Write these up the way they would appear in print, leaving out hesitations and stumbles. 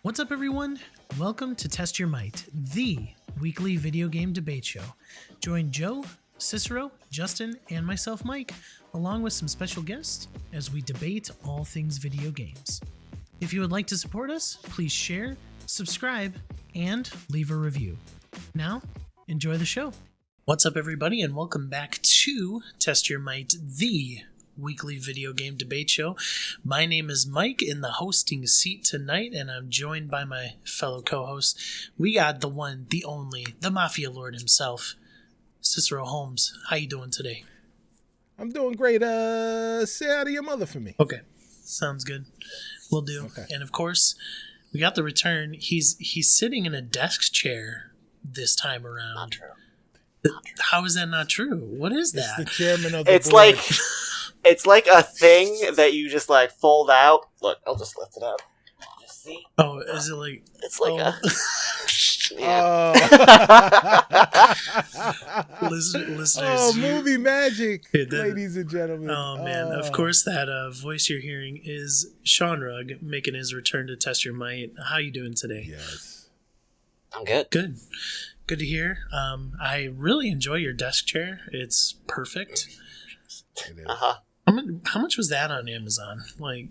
What's up, everyone? Welcome to Test Your Might, the weekly video game debate show. Join Joe, Cicero, Justin, and myself, Mike, along with some special guests as we debate all things video games. If you would like to support us, please share, subscribe, and leave a review. Now, enjoy the show. What's up, everybody, and welcome back to Test Your Might, the weekly video game debate show. My name is Mike in the hosting seat tonight, and I'm joined by my fellow co-hosts. We got the one, the only, the Mafia Lord himself, Cicero Holmes. How you doing today? I'm doing great. Say hi to your mother for me. Okay, sounds good. Will do. Okay. And of course, we got the return. He's sitting in a desk chair this time around. Not true. How is that not true? What is that? It's the chairman of the board. It's like a thing that you just like fold out. Look, I'll just lift it up. Just see. Oh, is it like? It's like a. Listeners. Oh, movie magic, ladies and gentlemen. Oh man! Of course, that voice you're hearing is Sean Rugg making his return to Test Your Might. How you doing today? Yes, I'm good. Good to hear. I really enjoy your desk chair. It's perfect. It is. How much was that on Amazon? Like,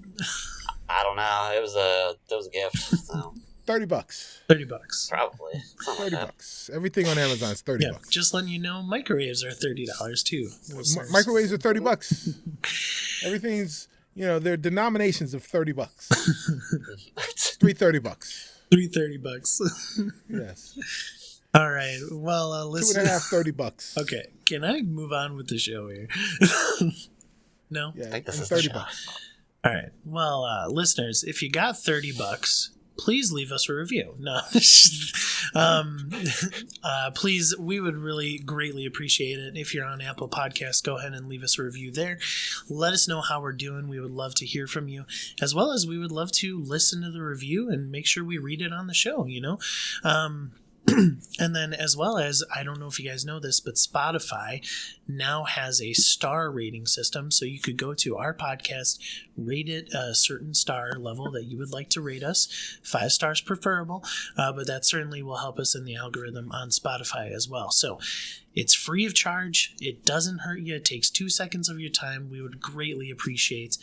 I don't know. It was a gift. So. $30. $30. Probably. $30. Everything on Amazon is $30. Yeah, just letting you know, microwaves are $30 too. Microwaves are $30. Everything's, they're denominations of $30. It's $3.30. $3.30. Yes. All right. Well, listen. $2.50 $30. Okay. Can I move on with the show here? No. Yeah, I think this is $30. All right. Well, listeners, if you got $30, please leave us a review. No. Please, we would really greatly appreciate it. If you're on Apple Podcasts, go ahead and leave us a review there. Let us know how we're doing. We would love to hear from you, as well as we would love to listen to the review and make sure we read it on the show, And then, as well as, I don't know if you guys know this, but Spotify now has a star rating system. So you could go to our podcast, rate it a certain star level that you would like to rate us. 5 stars preferable, but that certainly will help us in the algorithm on Spotify as well. So it's free of charge. It doesn't hurt you. It takes 2 seconds of your time. We would greatly appreciate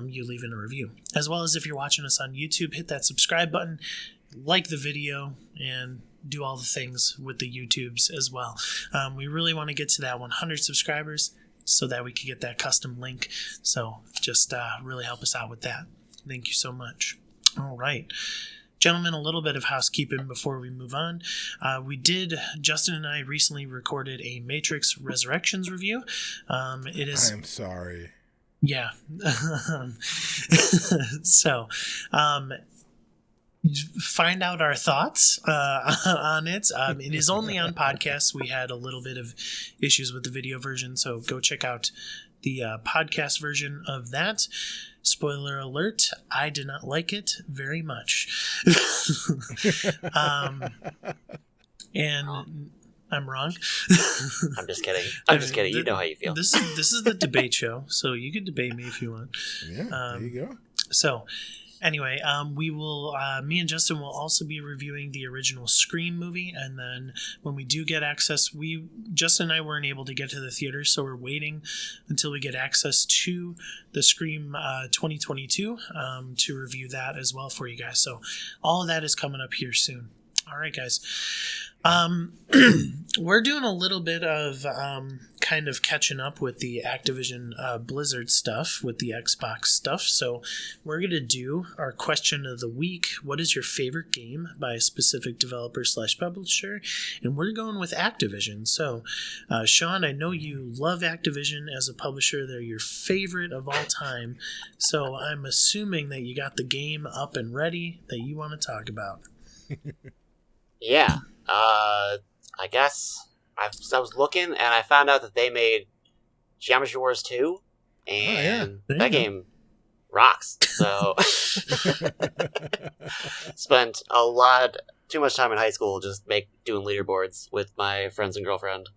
you leaving a review. As well as if you're watching us on YouTube, hit that subscribe button, like the video, and do all the things with the YouTubes as well. We really want to get to that 100 subscribers so that we can get that custom link. So just really help us out with that. Thank you so much. All right. Gentlemen, a little bit of housekeeping before we move on. Justin and I recently recorded a Matrix Resurrections review. I am sorry. Yeah. So, find out our thoughts on it. It is only on podcasts. We had a little bit of issues with the video version, so go check out the podcast version of that. Spoiler alert, I did not like it very much. And I'm wrong. I'm just kidding. I'm just kidding. You know how you feel. This is the debate show, so you can debate me if you want. Yeah, there you go. So, anyway, we will. Me and Justin will also be reviewing the original Scream movie, and then when we do get access, Justin and I weren't able to get to the theater, so we're waiting until we get access to the Scream 2022 to review that as well for you guys. So, all of that is coming up here soon. All right, guys. We're doing a little bit of kind of catching up with the Activision Blizzard stuff, with the Xbox stuff. So we're going to do our question of the week. What is your favorite game by a specific developer / publisher? And we're going with Activision. So, Sean, I know you love Activision as a publisher. They're your favorite of all time. So I'm assuming that you got the game up and ready that you want to talk about. Yeah. I guess I was looking and I found out that they made Geometry Wars 2, and that game rocks. So spent too much time in high school just doing leaderboards with my friends and girlfriend.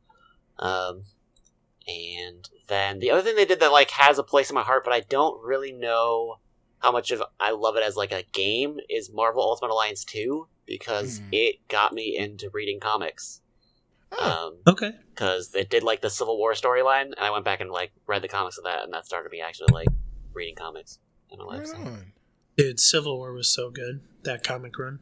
And then the other thing they did that has a place in my heart, but I don't really know how much of I love it as like a game is Marvel Ultimate Alliance 2 because it got me into reading comics. Okay. Because it did like the Civil War storyline, and I went back and like read the comics of that, and that started me actually like reading comics in my life. So. Dude, Civil War was so good, that comic run.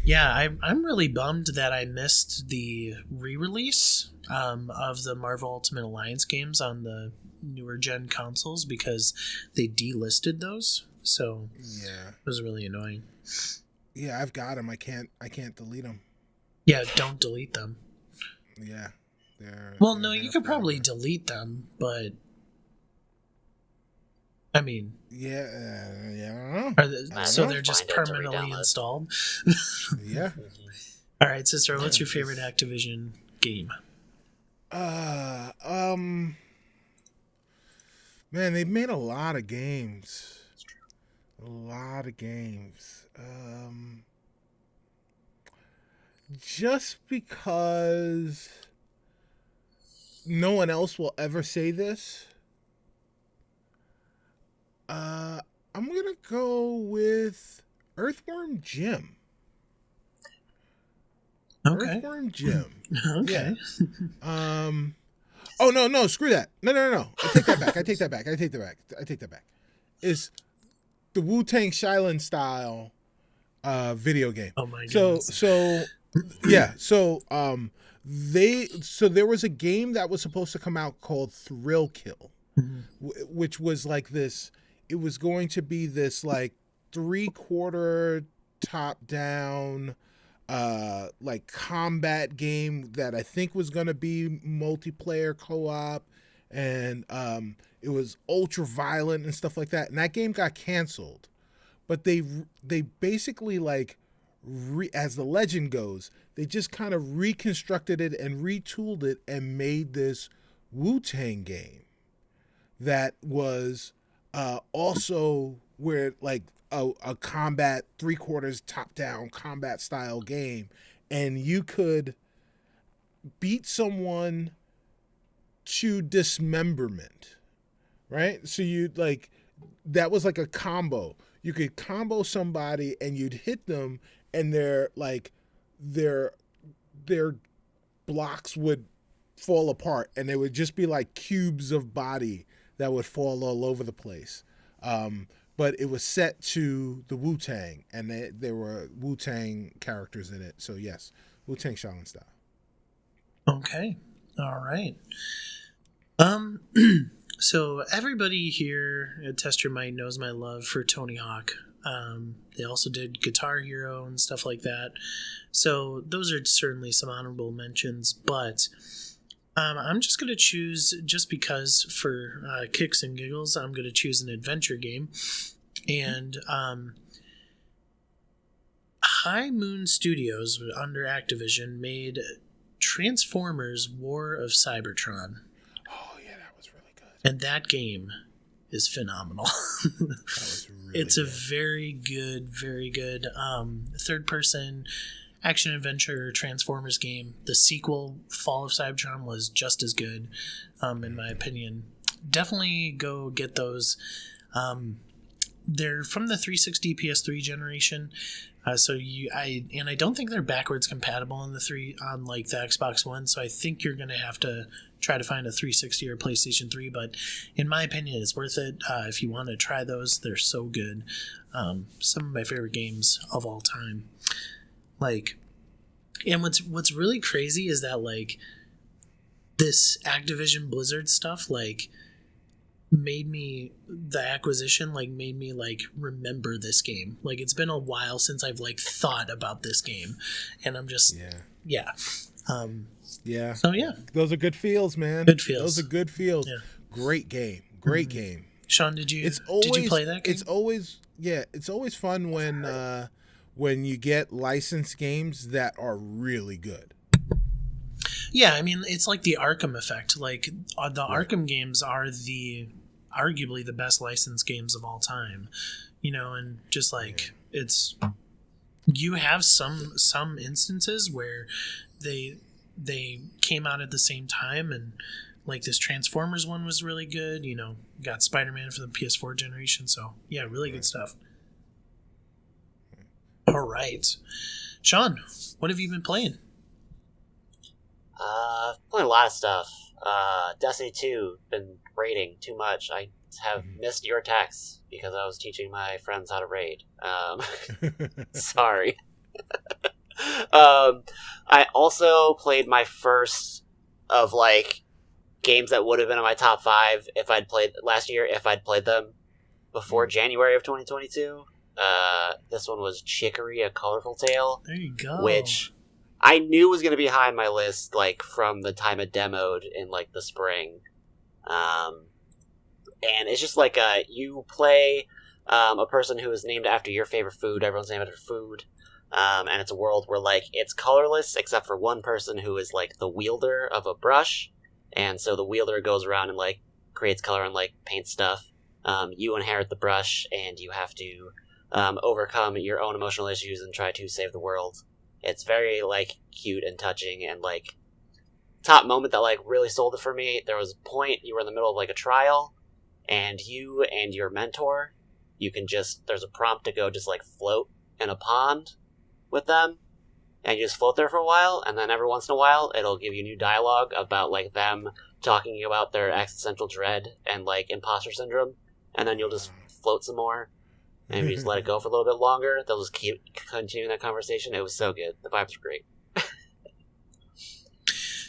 Yeah, I'm really bummed that I missed the re-release of the Marvel Ultimate Alliance games on the newer gen consoles because they delisted those. So yeah, it was really annoying. Yeah, I've got them. I can't delete them. Yeah, don't delete them. Yeah. Well, no, you could probably delete them, but I mean, yeah. So they're just permanently installed. Yeah. All right, Cicero, what's your favorite Activision game? Man, they've made a lot of games. Just because no one else will ever say this, I'm gonna go with Earthworm Jim. Okay. Earthworm Jim. Okay. Yeah. Oh no! Screw that! No! I take that back. It's the Wu-Tang Shaolin style video game. Oh my goodness. So yeah. So there was a game that was supposed to come out called Thrill Kill, which was like this. It was going to be this like 3/4 top down like combat game that I think was going to be multiplayer co-op, and it was ultra violent and stuff like that, and that game got canceled. But they basically like as the legend goes, they just kind of reconstructed it and retooled it and made this Wu-Tang game that was also where like a combat 3/4 top down combat style game, and you could beat someone to dismemberment, right? So you'd like, that was like a combo. You could combo somebody and you'd hit them, and their blocks would fall apart, and they would just be like cubes of body that would fall all over the place. But it was set to the Wu-Tang, and there were Wu-Tang characters in it. So yes, Wu-Tang Shaolin style. Okay. All right. So everybody here at Test Your Might knows my love for Tony Hawk. They also did Guitar Hero and stuff like that. So those are certainly some honorable mentions, but I'm just going to choose, just because for kicks and giggles, I'm going to choose an adventure game. And High Moon Studios, under Activision, made Transformers War of Cybertron. Oh, yeah, that was really good. And that game is phenomenal. That was really It's good. a very good third-person action-adventure Transformers game. The sequel, Fall of Cybertron, was just as good, in my opinion. Definitely go get those. They're from the 360 PS3 generation, so I don't think they're backwards compatible on like the Xbox One. So I think you're gonna have to try to find a 360 or PlayStation 3. But in my opinion, it's worth it if you want to try those. They're so good. Some of my favorite games of all time. Like, and what's really crazy is that like this Activision Blizzard stuff like made me remember this game. Like, it's been a while since I've like thought about this game, and I'm just yeah. So yeah, those are good feels, man. Good feels. Those are good feels. Yeah. Great game. Game. Sean, did you play that game? It's always fun when you get licensed games that are really good. Yeah, I mean, it's like the Arkham effect. Like, the Arkham games are arguably the best licensed games of all time, and just like it's, you have some instances where they came out at the same time, and like this Transformers one was really good. Got Spider-Man for the PS4 generation. So yeah, really good stuff. All right, Sean, what have you been playing? Playing a lot of stuff. Destiny 2, been raiding too much. I have missed your texts because I was teaching my friends how to raid. Sorry. I also played my first of games that would have been in my top 5 if I'd played last year, if I'd played them before January of 2022. This one was Chicory, A Colorful Tale. There you go. Which I knew was going to be high on my list, from the time it demoed in, the spring. And it's just you play a person who is named after your favorite food. Everyone's named after food. And it's a world where, it's colorless except for one person who is, the wielder of a brush. And so the wielder goes around and, creates color and, paints stuff. You inherit the brush, and you have to overcome your own emotional issues and try to save the world. It's very, cute and touching, and, top moment that, really sold it for me. There was a point you were in the middle of, a trial, and you and your mentor, you can there's a prompt to go just, float in a pond with them, and you just float there for a while, and then every once in a while, it'll give you new dialogue about, them talking about their existential dread and, imposter syndrome, and then you'll just float some more. And if you just let it go for a little bit longer, they'll just keep continuing that conversation. It was so good. The vibes were great.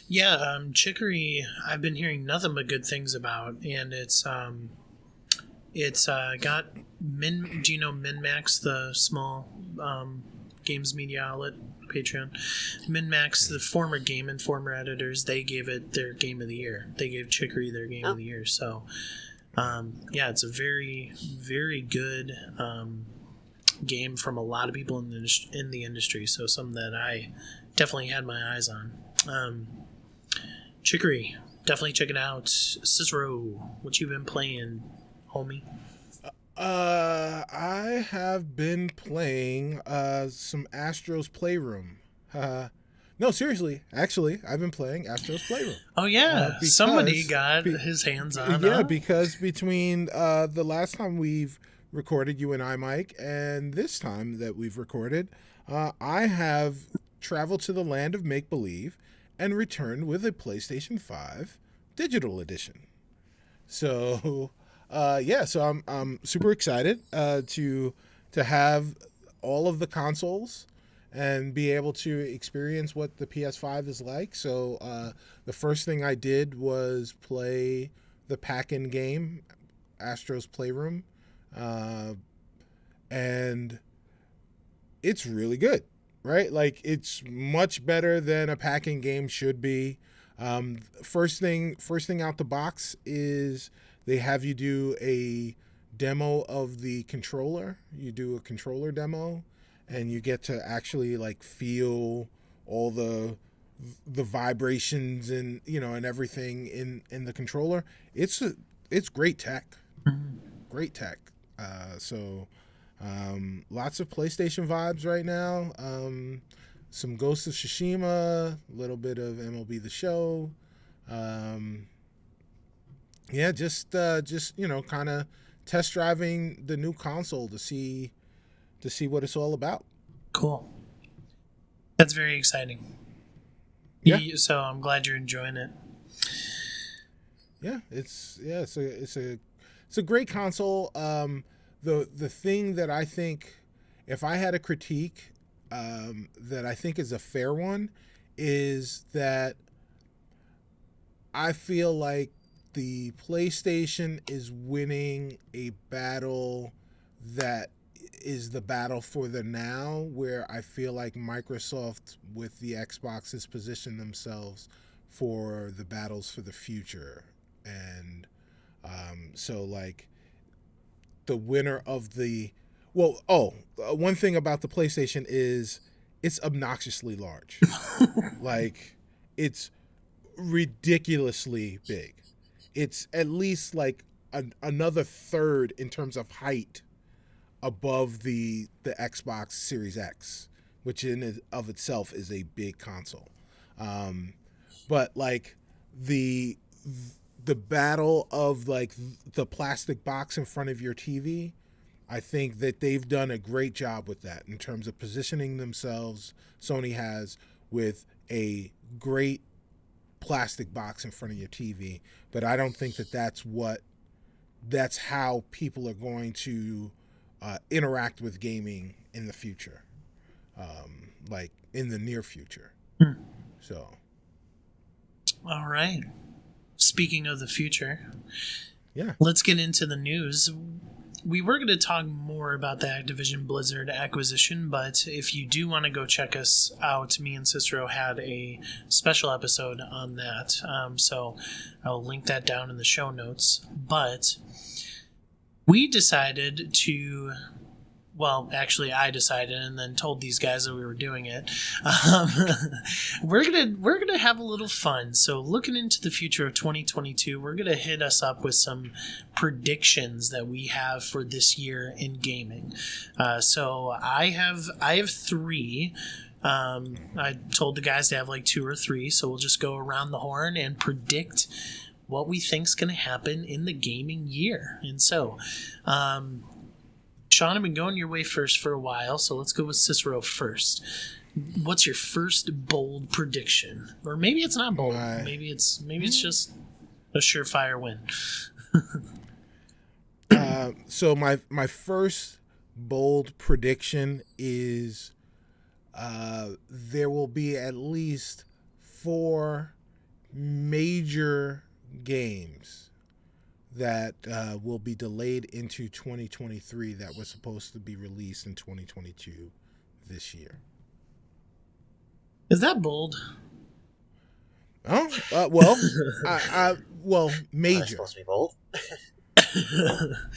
Yeah, Chicory, I've been hearing nothing but good things about, and it's got do you know MinMax, the small games media outlet, Patreon? MinMax, the former Game Informer editors, they gave it their game of the year. They gave Chicory their game of the year, so... yeah, it's a very, very good game from a lot of people in the industry. So something that I definitely had my eyes on. Chicory, definitely check it out. Cicero, what you been playing, homie? I have been playing some Astro's Playroom. No, seriously. Actually, I've been playing Astro's Playroom. Oh, yeah. Somebody got his hands on it. Yeah, because between the last time we've recorded, you and I, Mike, and this time that we've recorded, I have traveled to the land of make-believe and returned with a PlayStation 5 digital edition. So, so I'm super excited to have all of the consoles and be able to experience what the PS5 is like. So the first thing I did was play the pack-in game, Astro's Playroom, and it's really good, right? It's much better than a pack-in game should be. First thing out the box is they have you do a demo of the controller. You do a controller demo, and you get to actually feel all the vibrations and and everything in the controller. It's great tech, great tech. So lots of PlayStation vibes right now. Some Ghost of Tsushima, a little bit of MLB The Show. Just kind of test driving the new console to see what it's all about. Cool. That's very exciting. Yeah. So I'm glad you're enjoying it. Yeah, it's a great console. The thing that I think, if I had a critique, that I think is a fair one, is that I feel like the PlayStation is winning a battle that is the battle for the now, where I feel like Microsoft with the Xbox has positioned themselves for the battles for the future. And so the winner of the one thing about the PlayStation is it's obnoxiously large. It's ridiculously big. It's at least another third in terms of height above the Xbox Series X, which in and of itself is a big console. But the the battle of like the plastic box in front of your TV, I think that they've done a great job with that in terms of positioning themselves. Sony has with a great plastic box in front of your TV, but I don't think that that's how people are going to interact with gaming in the future, like in the near future. So, all right. Speaking of the future, yeah, let's get into the news. We were going to talk more about the Activision Blizzard acquisition, but if you do want to go check us out, me and Cicero had a special episode on that. So I'll link that down in the show notes. But we decided to... Well, actually, I decided and then told these guys that we were doing it. We're gonna have a little fun. So, looking into the future of 2022, we're gonna hit us up with some predictions that we have for this year in gaming. So, I have 3. I told the guys to have like 2 or 3. So we'll just go around the horn and predict what we think's gonna happen in the gaming year. And so, Sean, I've been going your way first for a while, so let's go with Cicero first. What's your first bold prediction? Or maybe it's not bold. Maybe it's just a surefire win. So my first bold prediction is there will be at least 4 major games that will be delayed into 2023 that were supposed to be released in 2022 this year. Is that bold? Oh, well, major. Supposed to be bold.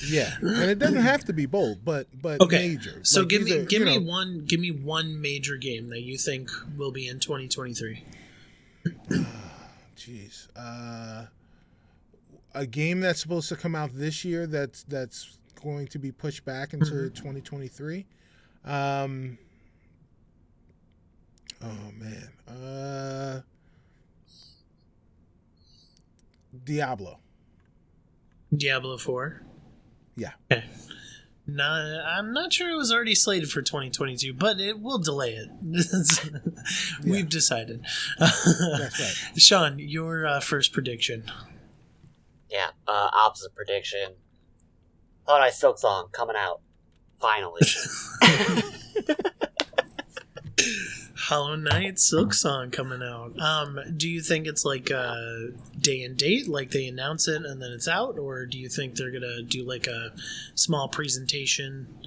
Yeah, and it doesn't have to be bold, but okay. Major. So like give me one major game that you think will be in 2023. Jeez. A game that's supposed to come out this year that's going to be pushed back into 2023. Oh man. Diablo 4. Yeah. Okay. No, I'm not sure it was already slated for 2022, but it will delay it. We've decided. That's right. Sean, your first prediction. Yeah, opposite prediction. Thought I Silk Song coming out. Finally. Hollow Knight Silk Song coming out. Do you think it's like a day and date, like they announce it and then it's out? Or do you think they're going to do like a small presentation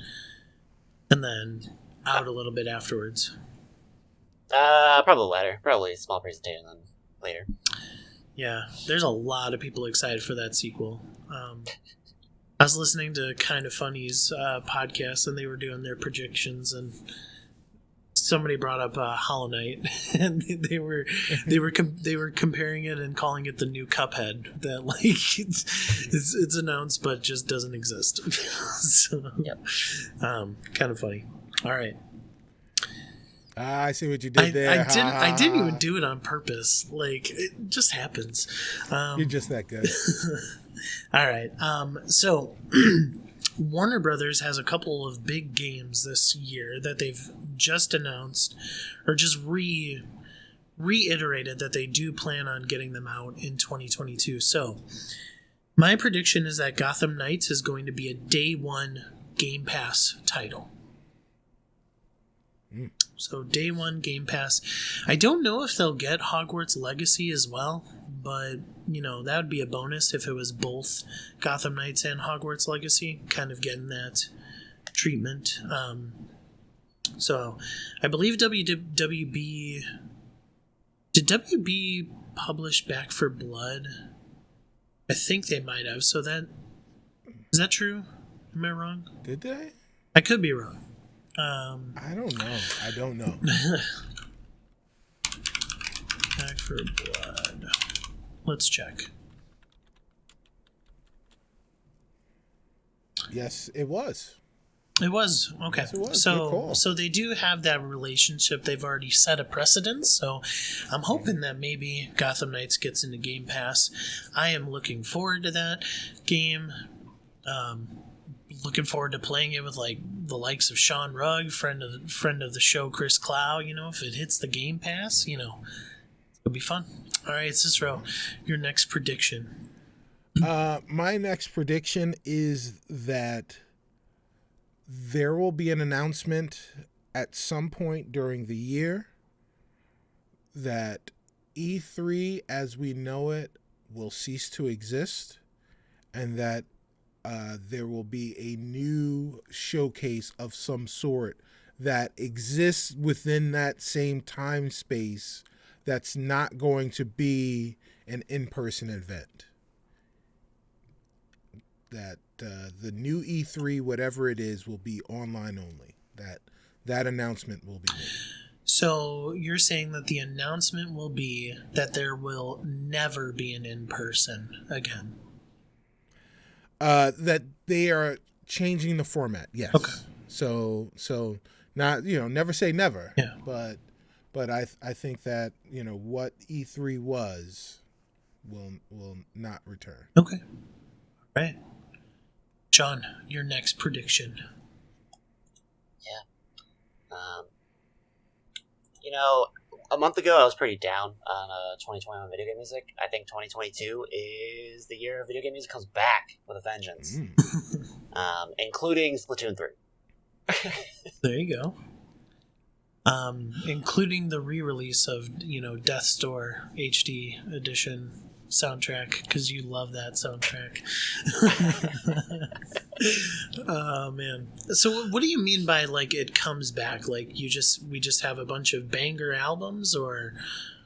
and then out a little bit afterwards? Probably later. Probably a small presentation then later. Yeah, there's a lot of people excited for that sequel. I was listening to Kind of Funny's podcast, and they were doing their predictions, and somebody brought up Hollow Knight, and they were comparing it and calling it the new Cuphead. That like it's announced but just doesn't exist. So, yep. Kind of funny. All right. I see what you did there. I didn't even do it on purpose. Like, it just happens. You're just that good. All right. So, Warner Brothers has a couple of big games this year that they've just announced or just reiterated that they do plan on getting them out in 2022. So, my prediction is that Gotham Knights is going to be a day one Game Pass title. So day one Game Pass. I don't know if they'll get Hogwarts Legacy as well, but that would be a bonus if it was both Gotham Knights and Hogwarts Legacy, kind of getting that treatment. So I believe WB did WB publish Back for Blood? I think they might have. So is that true? Am I wrong? Did they? I could be wrong. I don't know. Back for Blood. Let's check. Yes, it was. It was. Okay. Yes, it was. Good So call. so they do have that relationship. They've already set a precedence. So I'm hoping that maybe Gotham Knights gets into Game Pass. I am looking forward to that game. Looking forward to playing it with like the likes of Sean Rugg, friend of the show, Chris Clow. You know, if it hits the Game Pass, you know, it'll be fun. All right, Cicero, your next prediction. My next prediction is that there will be an announcement at some point during the year that E3 as we know it will cease to exist, and that there will be a new showcase of some sort that exists within that same time space that's not going to be an in-person event. That the new E3, whatever it is, will be online only. That announcement will be made. So you're saying that the announcement will be that there will never be an in-person again. That they are changing the format. Yes. Okay. So not, never say never. Yeah. But I think that, what E3 was will not return. Okay. All right. John, your next prediction. Yeah. A month ago I was pretty down on 2021 video game music. I think 2022 is the year video game music comes back with a vengeance, including Splatoon 3. There you go. Including the re-release of Death's Door HD edition soundtrack, because you love that soundtrack. Oh man. So what do you mean by like it comes back? Like we just have a bunch of banger albums, or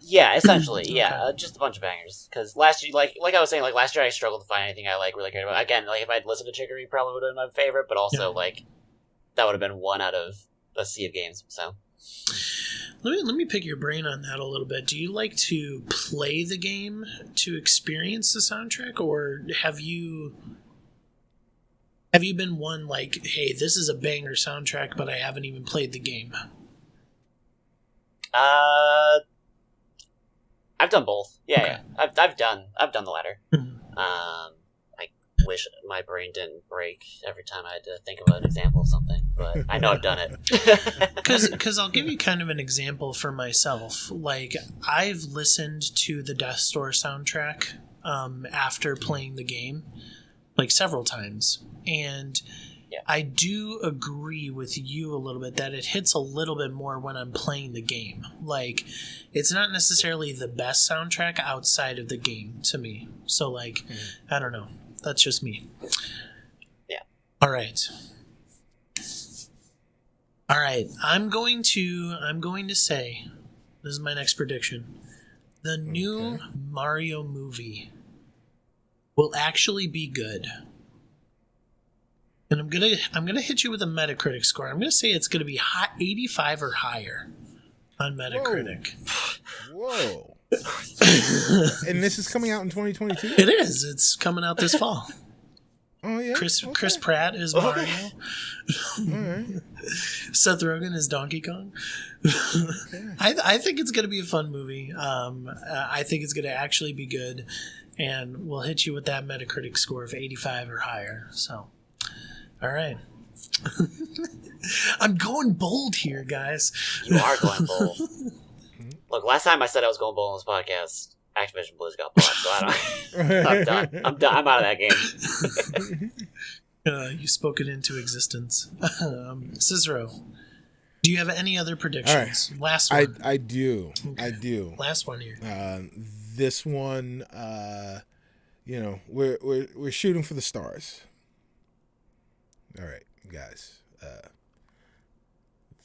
Yeah, essentially, Okay. yeah, just a bunch of bangers. Because last year, like I was saying, like last year I struggled to find anything I really cared about. Again, like if I'd listened to Chicory, probably would have been my favorite, but also like that would have been one out of a sea of games. So let me pick your brain on that a little bit. Do you like to play the game to experience the soundtrack, or have you been one like, hey, this is a banger soundtrack, but I haven't even played the game? I've done both. Yeah, Okay. yeah. I've done the latter. Mhm. I wish my brain didn't break every time I had to think of an example of something, but I know I've done it. Because I'll give you kind of an example for myself. Like, I've listened to the Death's Door soundtrack after playing the game, like several times, and Yeah. I do agree with you a little bit that it hits a little bit more when I'm playing the game. Like, it's not necessarily the best soundtrack outside of the game to me. So, like, I don't know. That's just me. Yeah. All right. I'm going to say, this is my next prediction. The new Mario movie will actually be good. And I'm gonna hit you with a Metacritic score. I'm gonna say it's gonna be 85 or higher on Metacritic. Whoa. And this is coming out in 2022? It is. It's coming out this fall. Oh, yeah? Chris Pratt is Mario. All right. Seth Rogen is Donkey Kong. I think it's gonna be a fun movie. I think it's gonna actually be good, and we'll hit you with that Metacritic score of 85 or higher. So. All right. I'm going bold here, guys. You are going bold. Look, last time I said I was going bold on this podcast, Activision Blues got bought, so I'm done. I'm done. I'm out of that game. You spoke it into existence. Cicero, do you have any other predictions? All right. Last one. I do. Okay. I do. Last one here. This one, we're shooting for the stars. All right, guys.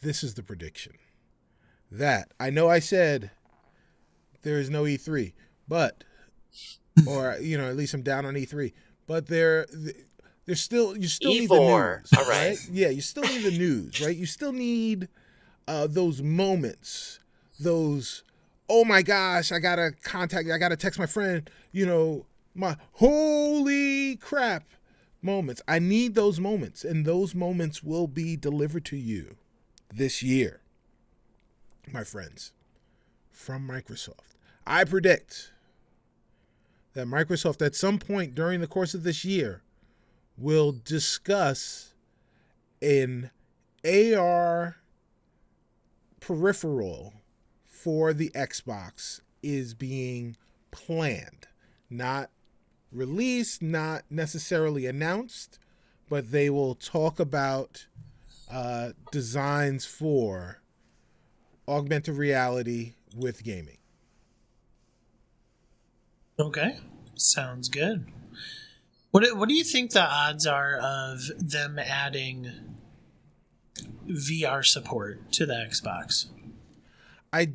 This is the prediction. That I know I said there is no E3, but or at least I'm down on E3, but there's still you still need the E4. news. All right. Yeah, you still need the news, right? You still need those moments, those oh my gosh, I gotta text my friend, my holy crap. moments. I need those moments, and those moments will be delivered to you this year, my friends, from Microsoft. I predict that Microsoft at some point during the course of this year will discuss an AR peripheral for the Xbox is being planned. Not released, not necessarily announced, but they will talk about designs for augmented reality with gaming. Okay, sounds good. What do you think the odds are of them adding VR support to the Xbox? I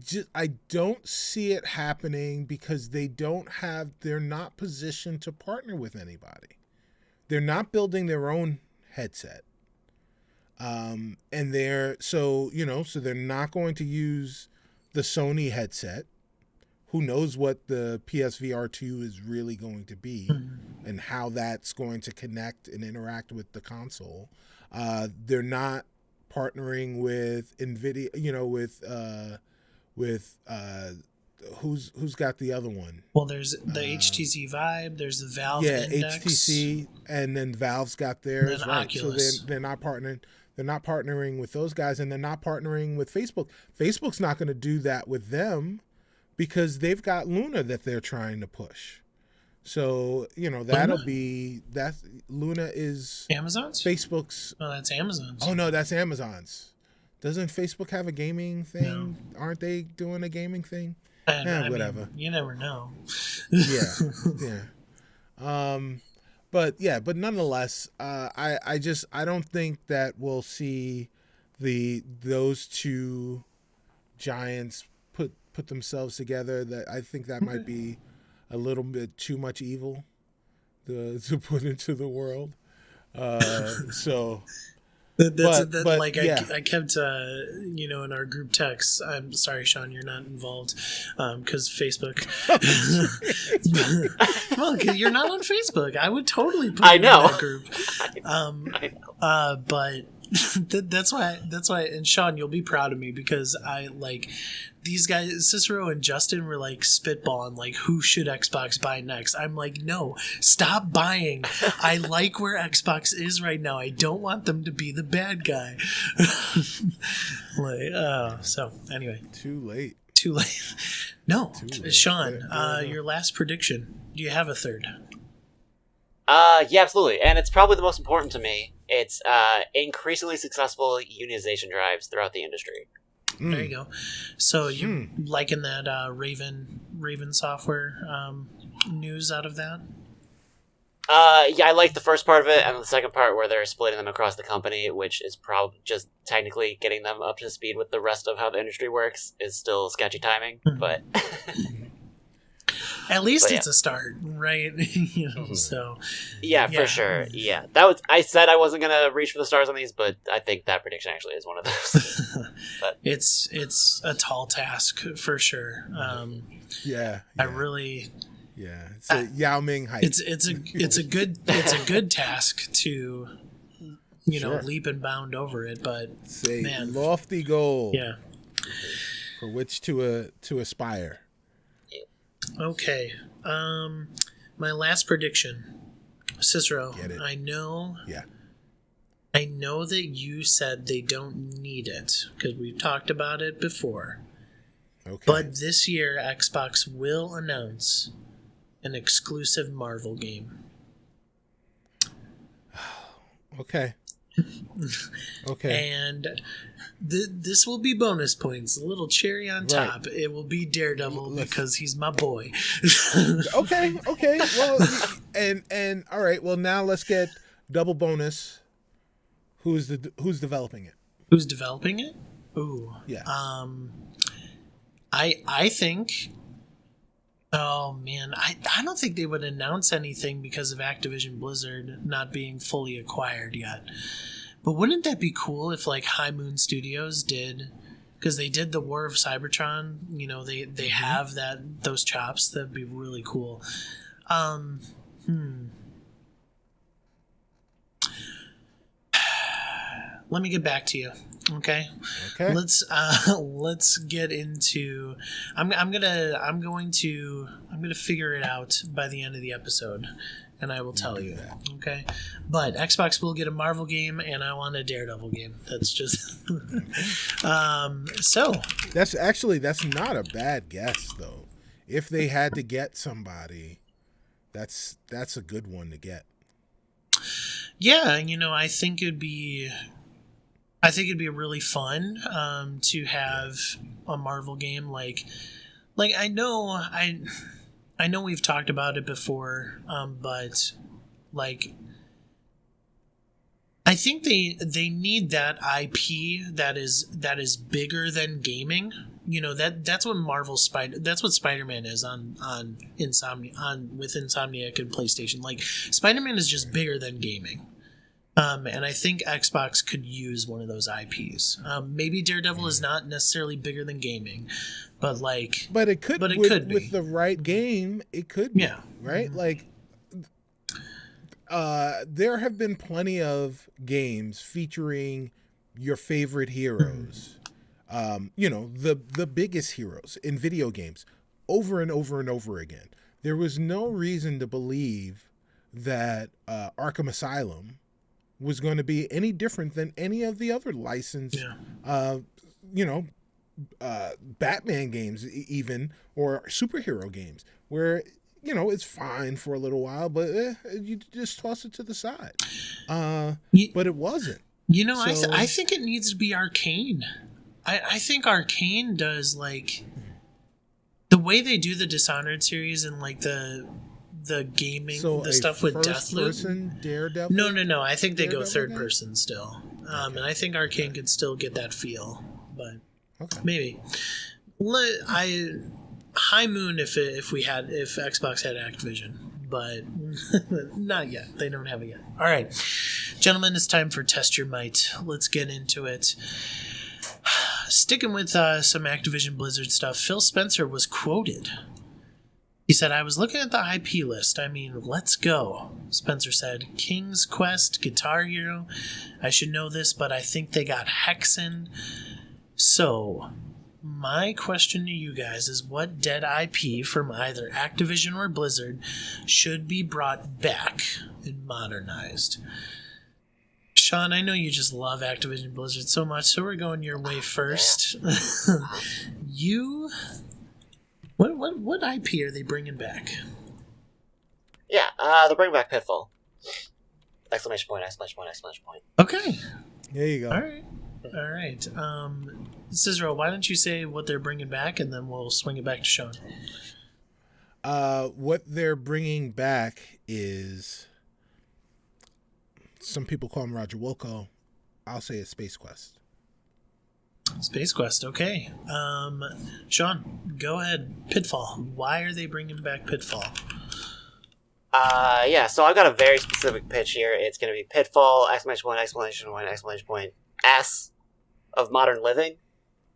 don't see it happening because they're not positioned to partner with anybody. They're not building their own headset. And so they're not going to use the Sony headset. Who knows what the PSVR 2 is really going to be and how that's going to connect and interact with the console. They're not partnering with NVIDIA, with who's got the other one? Well, there's the HTC Vive, there's the Valve Index. HTC, and then Valve's got theirs, and right? Oculus. So they're not partnering. They're not partnering with those guys, and they're not partnering with Facebook. Facebook's not going to do that with them because they've got Luna that they're trying to push. So Luna is Amazon's, Facebook's. Oh, that's Amazon's. Oh no, that's Amazon's. Doesn't Facebook have a gaming thing? No. Aren't they doing a gaming thing? Whatever. Mean, you never know. Yeah. But nonetheless, I don't think that we'll see those two giants put themselves together. That I think that might be a little bit too much evil to put into the world. I kept, in our group text, I'm sorry, Sean, you're not involved, because Facebook. Well, cause you're not on Facebook. I would totally put you in that group. I know. But that's why, and Sean, you'll be proud of me because I these guys, Cicero and Justin, were spitballing who should Xbox buy next. I'm no, stop buying. I like where Xbox is right now. I don't want them to be the bad guy. So anyway, too late. No, too late. Sean, your last prediction. Do you have a third? Yeah, absolutely, and it's probably the most important to me. It's increasingly successful unionization drives throughout the industry. There you go. So you liking that Raven software news out of that? Yeah, I like the first part of it, and the second part where they're splitting them across the company, which is probably just technically getting them up to speed with the rest of how the industry works, is still sketchy timing, but... At least it's a start, right? So... Yeah, for sure. Yeah. I said I wasn't going to reach for the stars on these, but I think that prediction actually is one of those. But. It's a tall task, for sure. I really... Yeah, it's a Yao Ming height. It's a good task to leap and bound over it, but it's a lofty goal. Yeah, for which to aspire. Okay, my last prediction, Cicero. Get it. I know. Yeah. I know that you said they don't need it because we've talked about it before. Okay. But this year, Xbox will announce an exclusive Marvel game. Okay. Okay. And this will be bonus points, a little cherry on top. It will be Daredevil because he's my boy. Okay. Well, and all right. Well, now let's get double bonus. Who's developing it? Who's developing it? Ooh. Yeah. I think. Oh man, I don't think they would announce anything because of Activision Blizzard not being fully acquired yet. But wouldn't that be cool if High Moon Studios did, because they did the War of Cybertron. They have those chops. That'd be really cool. Let me get back to you. Okay. Let's get into. I'm going to figure it out by the end of the episode, and I will tell you. Okay. But Xbox will get a Marvel game, and I want a Daredevil game. That's just. So. That's not a bad guess though. If they had to get somebody, that's a good one to get. Yeah, I think it'd be really fun to have a Marvel game like I know we've talked about it before, but like I think they need that IP that is bigger than gaming. That's what that's what Spider-Man is on with Insomniac and PlayStation. Like Spider-Man is just bigger than gaming. And I think Xbox could use one of those IPs. Maybe Daredevil is not necessarily bigger than gaming, but it could be with the right game. It could be, right? Mm-hmm. Like, there have been plenty of games featuring your favorite heroes. The biggest heroes in video games over and over and over again. There was no reason to believe that Arkham Asylum was going to be any different than any of the other licensed, Batman games even, or superhero games, where, it's fine for a little while, but you just toss it to the side. But it wasn't. I think it needs to be Arcane. I think Arcane does, like, the way they do the Dishonored series and, like, the gaming, the stuff with Deathloop. Daredevil? No. I think they go third person still. And I think Arcane could still get that feel, but maybe. High moon if Xbox had Activision, but not yet. They don't have it yet. All right, gentlemen, it's time for Test Your Might. Let's get into it. Sticking with some Activision Blizzard stuff, Phil Spencer was quoted. He said, "I was looking at the IP list. I mean, let's go." Spencer said, "King's Quest, Guitar Hero. I should know this, but I think they got Hexen." So, my question to you guys is, what dead IP from either Activision or Blizzard should be brought back and modernized? Sean, I know you just love Activision Blizzard so much, so we're going your way first. What IP are they bringing back? Yeah, they're bringing back Pitfall! Exclamation point! Okay. There you go. All right. Cicero, why don't you say what they're bringing back, and then we'll swing it back to Sean. What they're bringing back is, some people call him Roger Wilco. I'll say it's Space Quest. Space Quest, okay. Sean, go ahead. Pitfall. Why are they bringing back Pitfall? So I've got a very specific pitch here. It's going to be Pitfall, exclamation point, S of Modern Living.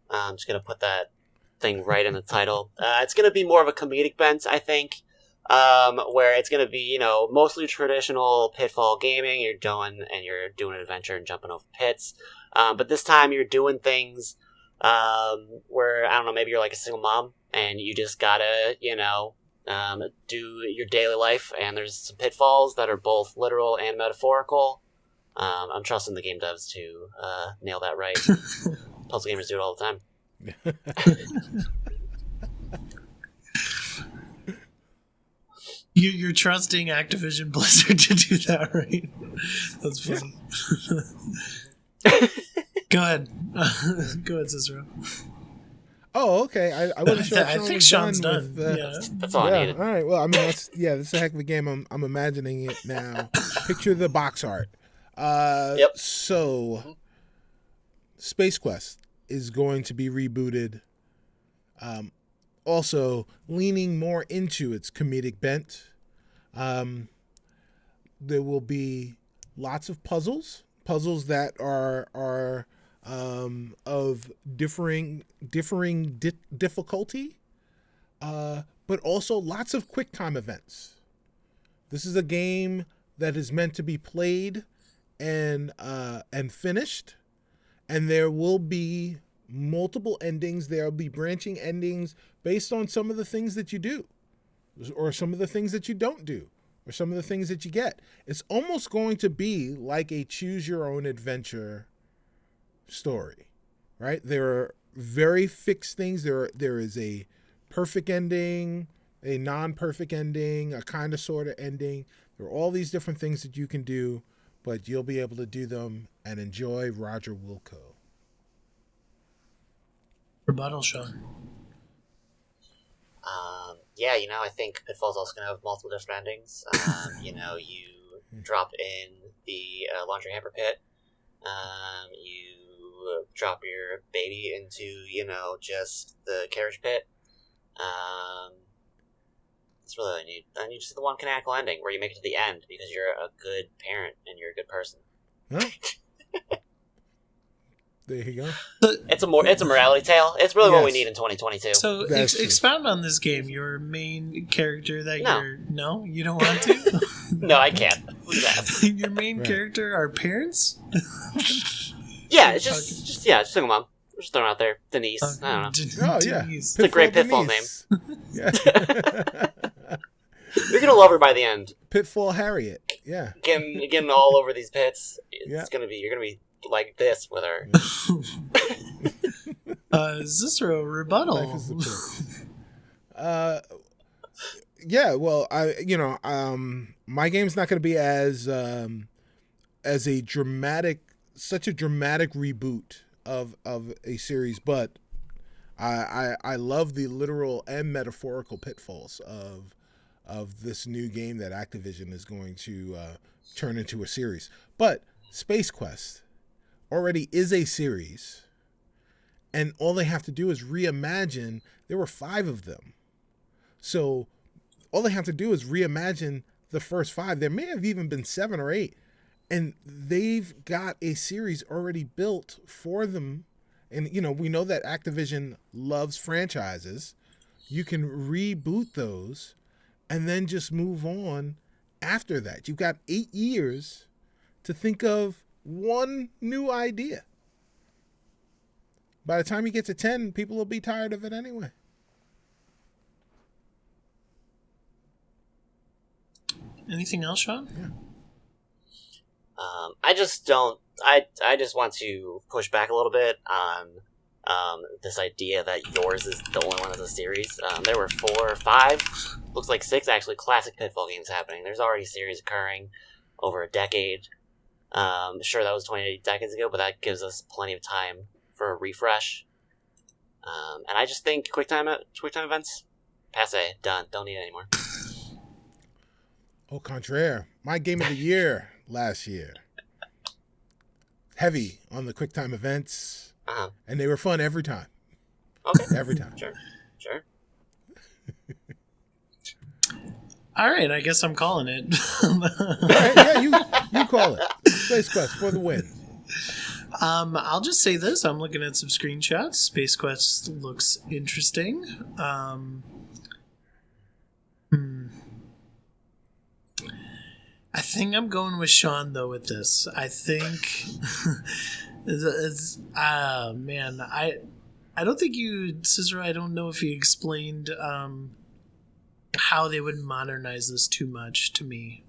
I'm just going to put that thing right in the title. It's going to be more of a comedic bent, I think, where it's going to be, mostly traditional Pitfall gaming. You're doing an adventure and jumping over pits. But this time you're doing things where, I don't know, maybe you're like a single mom and you just gotta, do your daily life, and there's some pitfalls that are both literal and metaphorical. I'm trusting the game devs to nail that right. Puzzle gamers do it all the time. You're trusting Activision Blizzard to do that, right? That's funny. Go ahead. Go ahead, Cicero. Oh, okay. I wasn't sure. I think Sean's done. That's all I needed. All right. Well, I mean, that's a heck of a game. I'm imagining it now. Picture the box art. Yep. So, Space Quest is going to be rebooted. Also, leaning more into its comedic bent. There will be lots of puzzles that are of differing difficulty, but also lots of quick time events. This is a game that is meant to be played and finished, and there will be multiple endings. There'll be branching endings based on some of the things that you do, or some of the things that you don't do, or some of the things that you get. It's almost going to be like a choose your own adventure story, right? There are very fixed things. There is a perfect ending, a non-perfect ending, a kind of sort of ending. There are all these different things that you can do, but you'll be able to do them and enjoy Roger Wilco. Rebuttal, Sean. Yeah, I think Pitfall's also going to have multiple different endings. You drop in the laundry hamper pit. You drop your baby into, just the carriage pit. That's really all I need. I need just the one canonical ending where you make it to the end because you're a good parent and you're a good person. Huh? There you go. It's a morality tale. It's really what we need in 2022. So expound on this game. Your main character that you don't want to? No, I can't. Your main character are parents? Yeah, it's just single mom. We're just throwing out there. Denise. I don't know. Oh, yeah. It's a great Pitfall name. Yeah. You're going to love her by the end. Pitfall Harriet. Yeah. Getting all over these pits. You're going to be like this with her. Cicero, rebuttal. Life is the pit. Yeah, well, my game's not going to be as a dramatic reboot of a series, but I love the literal and metaphorical pitfalls of this new game that Activision is going to turn into a series. But Space Quest already is a series, and all they have to do is reimagine. There were 5 of them, so all they have to do is reimagine the first 5. There may have even been 7 or 8, and they've got a series already built for them. And we know that Activision loves franchises. You can reboot those and then just move on after that. You've got 8 years to think of one new idea. By the time you get to 10, people will be tired of it anyway. Anything else, Sean? Yeah. I just don't. I just want to push back a little bit on this idea that yours is the only one of the series. There were 4 or 5, looks like 6 actually classic Pitfall games happening. There's already series occurring over a decade. Sure, that was 28 decades ago, but that gives us plenty of time for a refresh. And I just think QuickTime events, passe, done. Don't need it anymore. Au contraire, my game of the year last year. Heavy on the QuickTime events, and they were fun every time. Okay, every time. Sure. All right, I guess I'm calling it. All right, yeah, you call it. Space Quest for the win. I'll just say this. I'm looking at some screenshots. Space Quest looks interesting. I think I'm going with Sean, though, with this. I think... man, I don't think Cicero, I don't know if you explained how they would modernize this too much to me.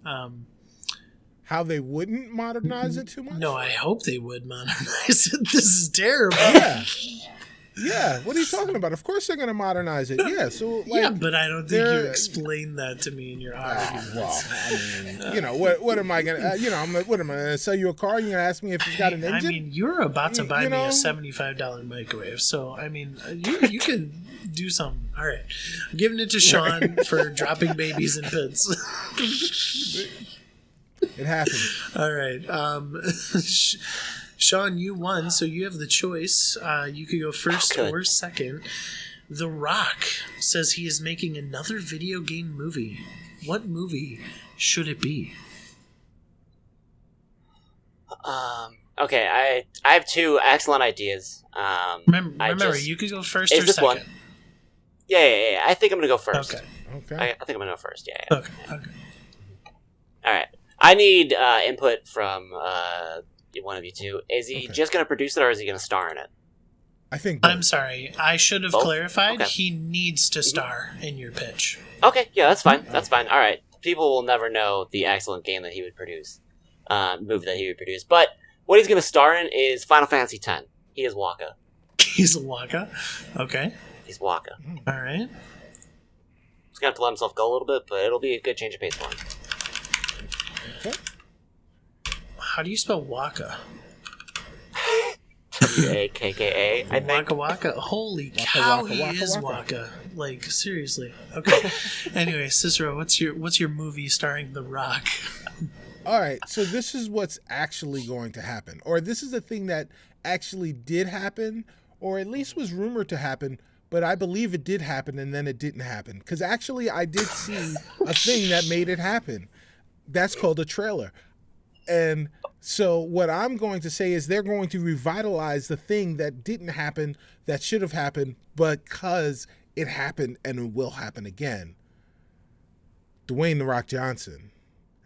How they wouldn't modernize it too much? No, I hope they would modernize it. This is terrible. Yeah. What are you talking about? Of course they're going to modernize it. Yeah. So but I don't think you explained that to me in your argument. Well, I mean, what am I going to? What am I going to sell you a car? You're going to ask me if it's got an engine? I mean, you're about to buy me a $75 microwave, so I mean, you can do something. All right, I'm giving it to Sean for dropping babies in pits. It happened. All right. Sean, you won, so you have the choice. You could go first or second. The Rock says he is making another video game movie. What movie should it be? Okay, I have 2 excellent ideas. Remember, you could go first or second. One? Yeah. I think I'm going to go first. Okay. I think I'm going to go first, yeah. Okay. All right. I need input from one of you two. Is he Okay. just going to produce it, or is he going to star in it? I think both. I'm sorry. I should have Both? clarified. Okay. He needs to star in your pitch. Okay, yeah, that's fine. That's fine. All right. People will never know the excellent game that he would produce, movie that he would produce. But what he's going to star in is Final Fantasy X. He is Waka. He's a Waka. Okay. He's Waka. All right. He's going to have to let himself go a little bit, but it'll be a good change of pace for him. Okay. How do you spell Waka? W-A-K-K-A, I think. Waka Waka. Holy cow, Waka, he Waka, is Waka. Waka. Like, seriously. Okay. Anyway, Cicero, what's your movie starring The Rock? All right, so this is what's actually going to happen, or this is a thing that actually did happen, or at least was rumored to happen, but I believe it did happen and then it didn't happen. Because actually I did see a thing that made it happen. That's called a trailer. And so what I'm going to say is they're going to revitalize the thing that didn't happen, that should have happened, because it happened and it will happen again. Dwayne "The Rock" Johnson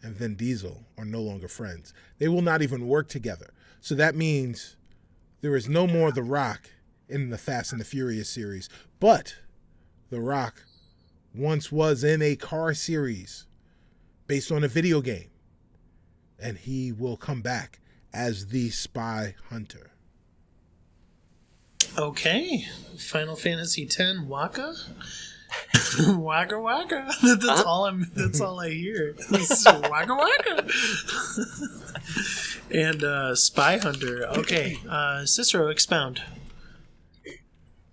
and Vin Diesel are no longer friends. They will not even work together. So that means there is no more The Rock in the Fast and the Furious series. But The Rock once was in a car series based on a video game. And he will come back as the spy hunter. Okay. Final Fantasy X Waka? Waka Waka. That's all I hear. It's Waka Waka. And Spy Hunter. Okay. Cicero, expound.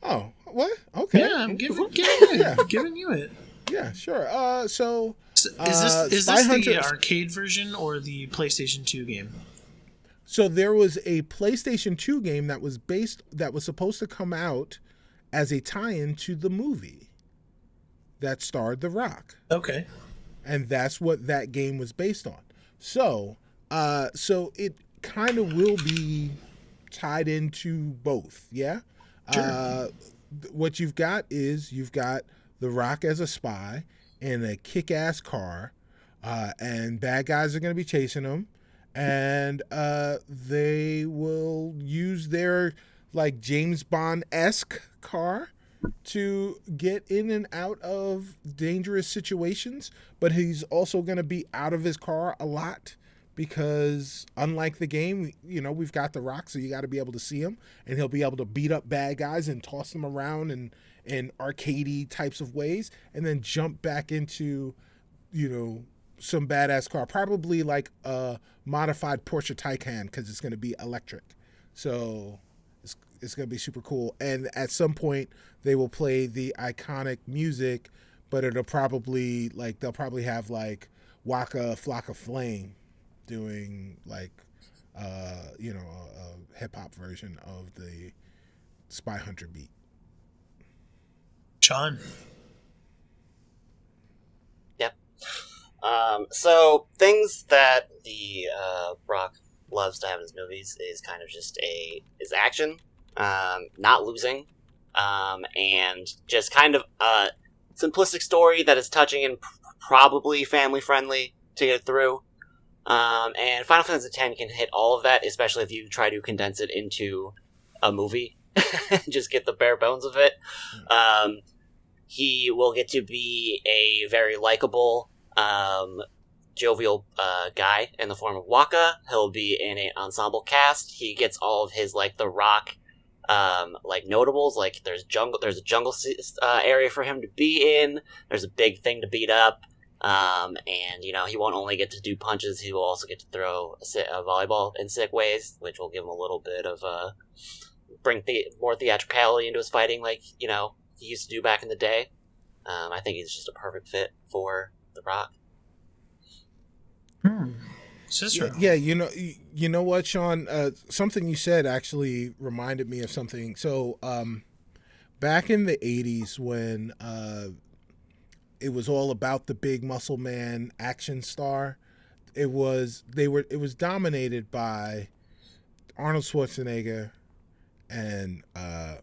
Oh, what? Okay. Yeah, I'm giving you it. Yeah, sure. So Is Spy this Hunter, the arcade version or the PlayStation 2 game? So there was a PlayStation 2 game that was supposed to come out as a tie-in to the movie that starred The Rock. Okay. And that's what that game was based on. So it kind of will be tied into both, yeah? Sure. What you've got The Rock as a spy in a kick-ass car, and bad guys are going to be chasing him, and they will use their like James Bond-esque car to get in and out of dangerous situations, but he's also going to be out of his car a lot because unlike the game, we've got The Rock, so you got to be able to see him, and he'll be able to beat up bad guys and toss them around and in arcadey types of ways, and then jump back into, some badass car, probably like a modified Porsche Taycan, because it's going to be electric. So it's going to be super cool. And at some point, they will play the iconic music, but they'll probably have like Waka Flocka Flame doing like, a hip hop version of the Spy Hunter beat. Sean. Yep. So things that the Rock loves to have in his movies is kind of just is action, not losing, and just kind of a simplistic story that is touching and probably family friendly to get through. And Final Fantasy X can hit all of that, especially if you try to condense it into a movie. Just get the bare bones of it. He will get to be a very likable, jovial guy in the form of Waka. He'll be in an ensemble cast. He gets all of his The Rock notables. Like there's a jungle area for him to be in. There's a big thing to beat up. And he won't only get to do punches. He will also get to throw a volleyball in sick ways, which will give him a little bit of bring more theatricality into his fighting, like he used to do back in the day. I think he's just a perfect fit for The Rock. Cicero. Yeah, you know what, Sean? Something you said actually reminded me of something. So, back in the 80s when it was all about the big muscle man action star, it was dominated by Arnold Schwarzenegger and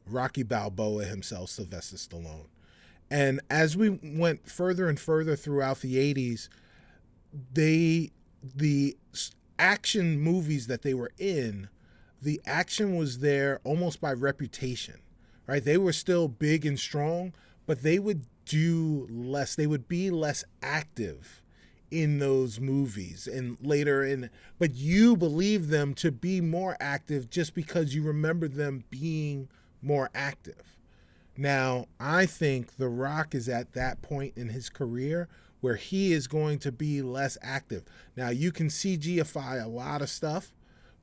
Rocky Balboa himself, Sylvester Stallone. And as we went further and further throughout the 80s, the action movies that they were in, the action was there almost by reputation, right? They were still big and strong, but they would do less. They would be less active in those movies and later in, but you believe them to be more active just because you remember them being more active. Now, I think The Rock is at that point in his career where he is going to be less active. Now, you can CGify a lot of stuff,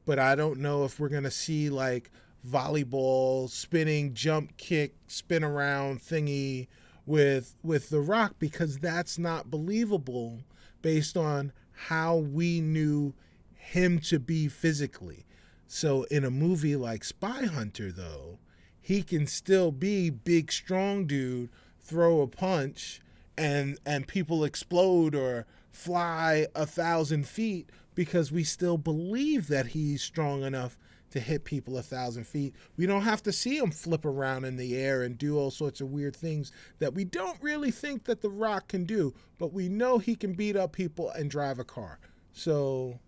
but I don't know if we're going to see like volleyball, spinning, jump kick, spin around thingy with The Rock, because that's not believable based on how we knew him to be physically. So in a movie like Spy Hunter, though, he can still be big, strong dude, throw a punch, and people explode or fly 1,000 feet because we still believe that he's strong enough to hit people 1,000 feet. We don't have to see him flip around in the air and do all sorts of weird things that we don't really think that The Rock can do, but we know he can beat up people and drive a car. So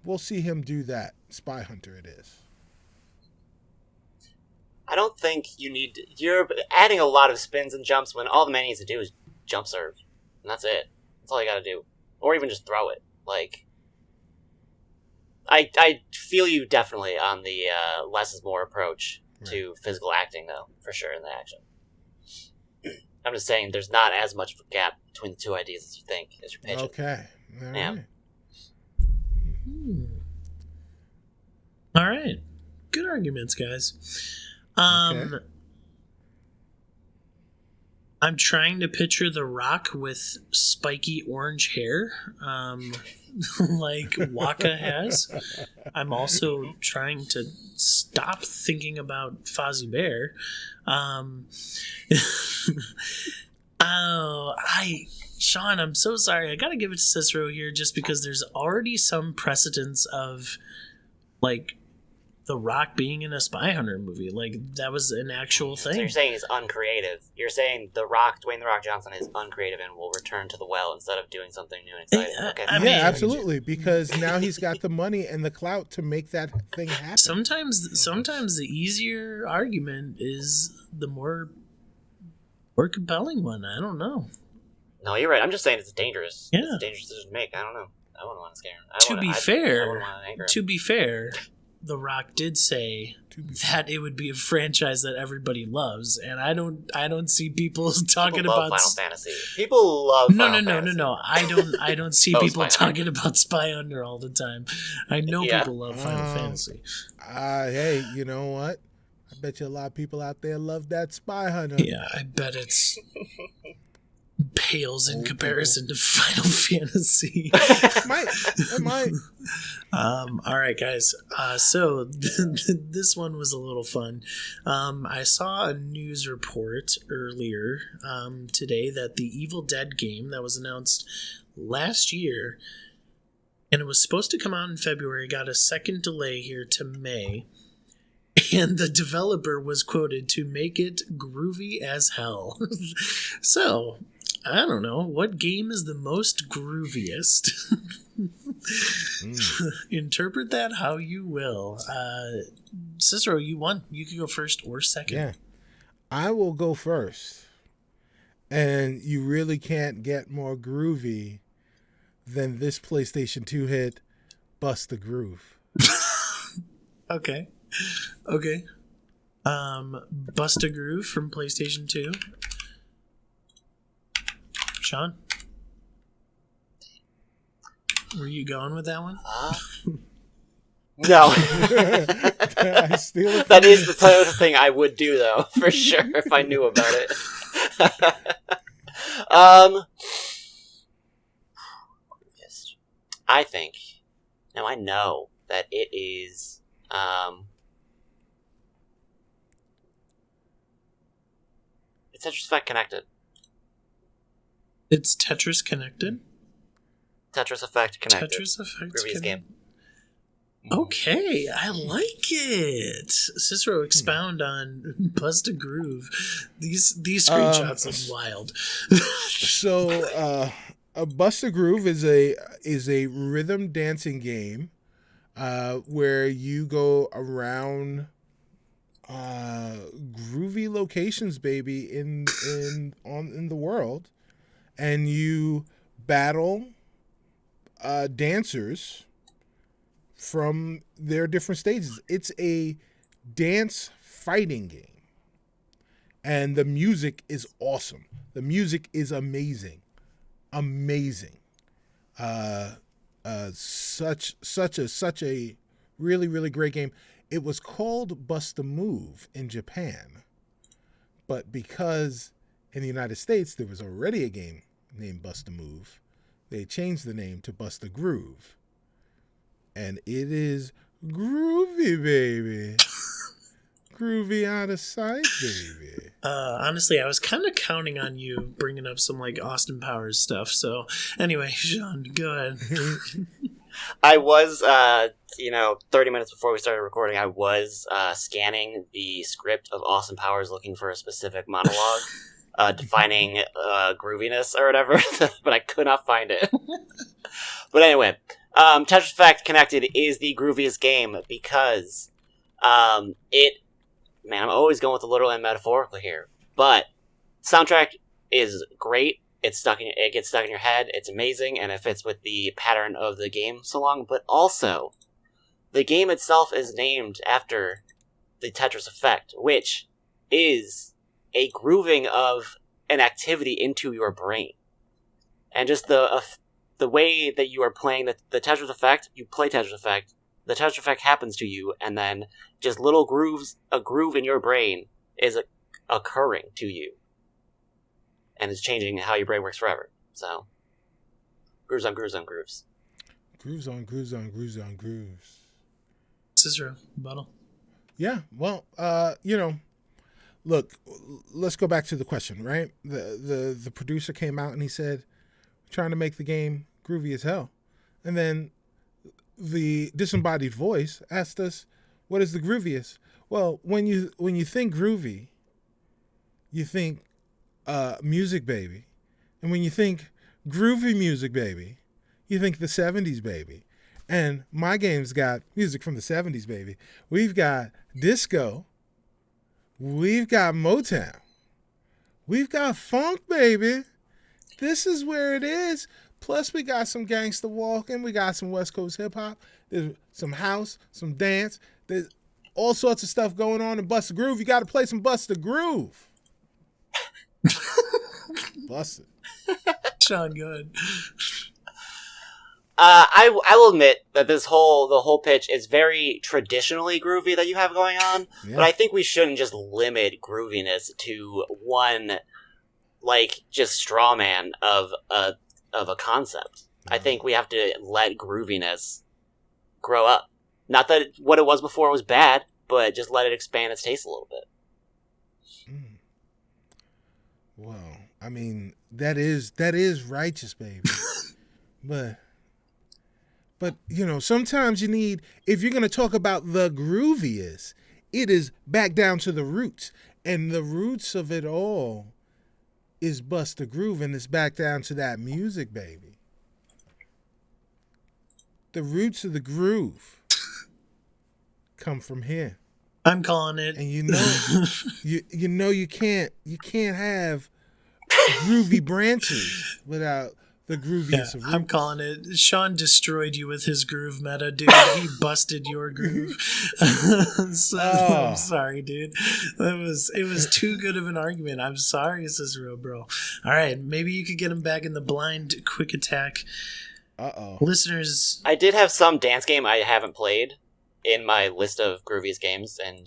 we'll see him do that. Spy Hunter it is. I don't think you're adding a lot of spins and jumps when all the man needs to do is jump serve. And that's it. That's all you gotta do. Or even just throw it. Like, I feel you definitely on the less is more approach to physical acting, though, for sure, in the action. I'm just saying there's not as much of a gap between the two ideas as you think, as you're pitching. Okay. All right. All right. Good arguments, guys. Okay. I'm trying to picture The Rock with spiky orange hair, like Waka has. I'm also trying to stop thinking about Fozzie Bear. Sean, I'm so sorry. I gotta give it to Cicero here just because there's already some precedence of, like, The Rock being in a Spy Hunter movie. Like, that was an actual thing. So you're saying he's uncreative. You're saying Dwayne The Rock Johnson is uncreative and will return to the well instead of doing something new and exciting. Okay. I mean, absolutely, because now he's got the money and the clout to make that thing happen. Sometimes the easier argument is the more compelling one. I don't know. No, you're right. I'm just saying it's dangerous. Yeah. It's a dangerous decision to make. I don't know. I wouldn't want to scare him. To be fair, The Rock did say that it would be a franchise that everybody loves, and I don't see people talking about Final Fantasy. People love Final Fantasy. No. I don't see people talking about Spy Hunter all the time. I know people love Final Fantasy. Hey, you know what? I bet you a lot of people out there love that Spy Hunter. Yeah, I bet it's pales in comparison to Final Fantasy. It might. All right, guys. So this one was a little fun. I saw a news report earlier today that the Evil Dead game that was announced last year, and it was supposed to come out in February, got a second delay here to May. And the developer was quoted to make it groovy as hell. So, I don't know. What game is the most grooviest? Interpret that how you will. Cicero, you won. You can go first or second. Yeah. I will go first. And you really can't get more groovy than this PlayStation 2 hit, Bust the Groove. Okay. Bust a Groove from PlayStation 2. Sean? Were you going with that one? No. That is the type of thing I would do, though, for sure, if I knew about it. I think. Now, I know that it is... it's Tetris Effect connected. It's Tetris connected? Tetris Effect connected. Tetris Effect Previous game. Okay, I like it. Cicero, expound on Bust a Groove. These screenshots look wild. So, Bust a Groove is a rhythm dancing game where you go around groovy locations, baby, in the world, and you battle dancers from their different stages. It's a dance fighting game, and the music is awesome. The music is amazing. Such a really, really great game. It was called Bust a Move in Japan, but because in the United States there was already a game named Bust a Move, they changed the name to Bust a Groove, and it is groovy, baby. Groovy out of sight, baby. Honestly, I was kind of counting on you bringing up some like Austin Powers stuff. So anyway, Sean, go ahead. I was, 30 minutes before we started recording, I was scanning the script of Austin Powers looking for a specific monologue defining grooviness or whatever, but I could not find it. But anyway, Tetris Effect Connected is the grooviest game because I'm always going with the literal and metaphorical here, but soundtrack is great. It gets stuck in your head. It's amazing, and it fits with the pattern of the game so long. But also, the game itself is named after the Tetris Effect, which is a grooving of an activity into your brain, and just the way that you are playing the Tetris Effect. You play Tetris Effect. The Tetris Effect happens to you, and then just little grooves, a groove in your brain is occurring to you. And it's changing how your brain works forever. So, grooves on grooves on grooves. Grooves on grooves on grooves on grooves. Cicero, rebuttal. Yeah, well, look, let's go back to the question, right? The producer came out and he said, trying to make the game groovy as hell. And then the disembodied voice asked us, what is the grooviest? Well, when you think groovy, you think music, baby. And when you think groovy music, baby, you think the 70s, baby. And my game's got music from the 70s, baby. We've got disco. We've got Motown. We've got funk, baby. This is where it is. Plus, we got some gangster walking. We got some West Coast hip hop. There's some house, some dance. There's all sorts of stuff going on in Bust a Groove. You got to play some Bust a Groove. Bust it. Sean, go ahead. I will admit that the whole pitch is very traditionally groovy that you have going on, yeah. But I think we shouldn't just limit grooviness to one, just straw man of a concept. I think we have to let grooviness grow up. Not that what it was before was bad, but just let it expand its taste a little bit. Well, I mean, that is righteous, baby. but sometimes you need, if you're going to talk about the grooviest, it is back down to the roots. And the roots of it all is Bust a Groove, and it's back down to that music, baby. The roots of the groove come from here. I'm calling it. And you can't have groovy branches without the grooviest of roots. I'm calling it. Sean destroyed you with his groove meta, dude. He busted your groove. I'm sorry, dude. It was too good of an argument. I'm sorry, Cicero, bro. All right, maybe you could get him back in the blind quick attack. Listeners, I did have some dance game I haven't played in my list of grooviest games, and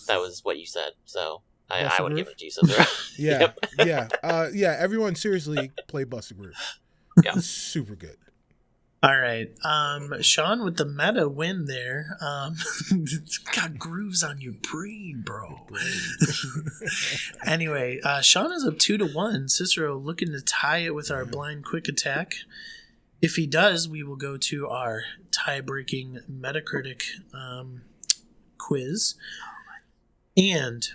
that was what you said. So I would give it to you, Cicero. Yeah, yeah. Everyone seriously play Bust a Groove. Yeah, it's super good. All right, Sean with the meta win there. Got grooves on your brain, bro. Anyway, Sean is up 2-1. Cicero looking to tie it with our blind quick attack. If he does, we will go to our tie-breaking Metacritic quiz. And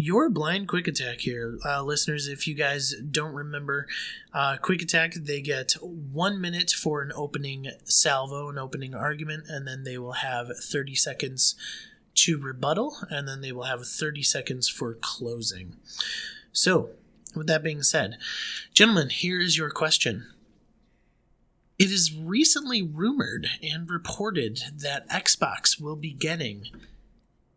your blind quick attack here, listeners. If you guys don't remember, quick attack, they get 1 minute for an opening salvo, an opening argument, and then they will have 30 seconds to rebuttal, and then they will have 30 seconds for closing. So, with that being said, gentlemen, here is your question. It is recently rumored and reported that Xbox will be getting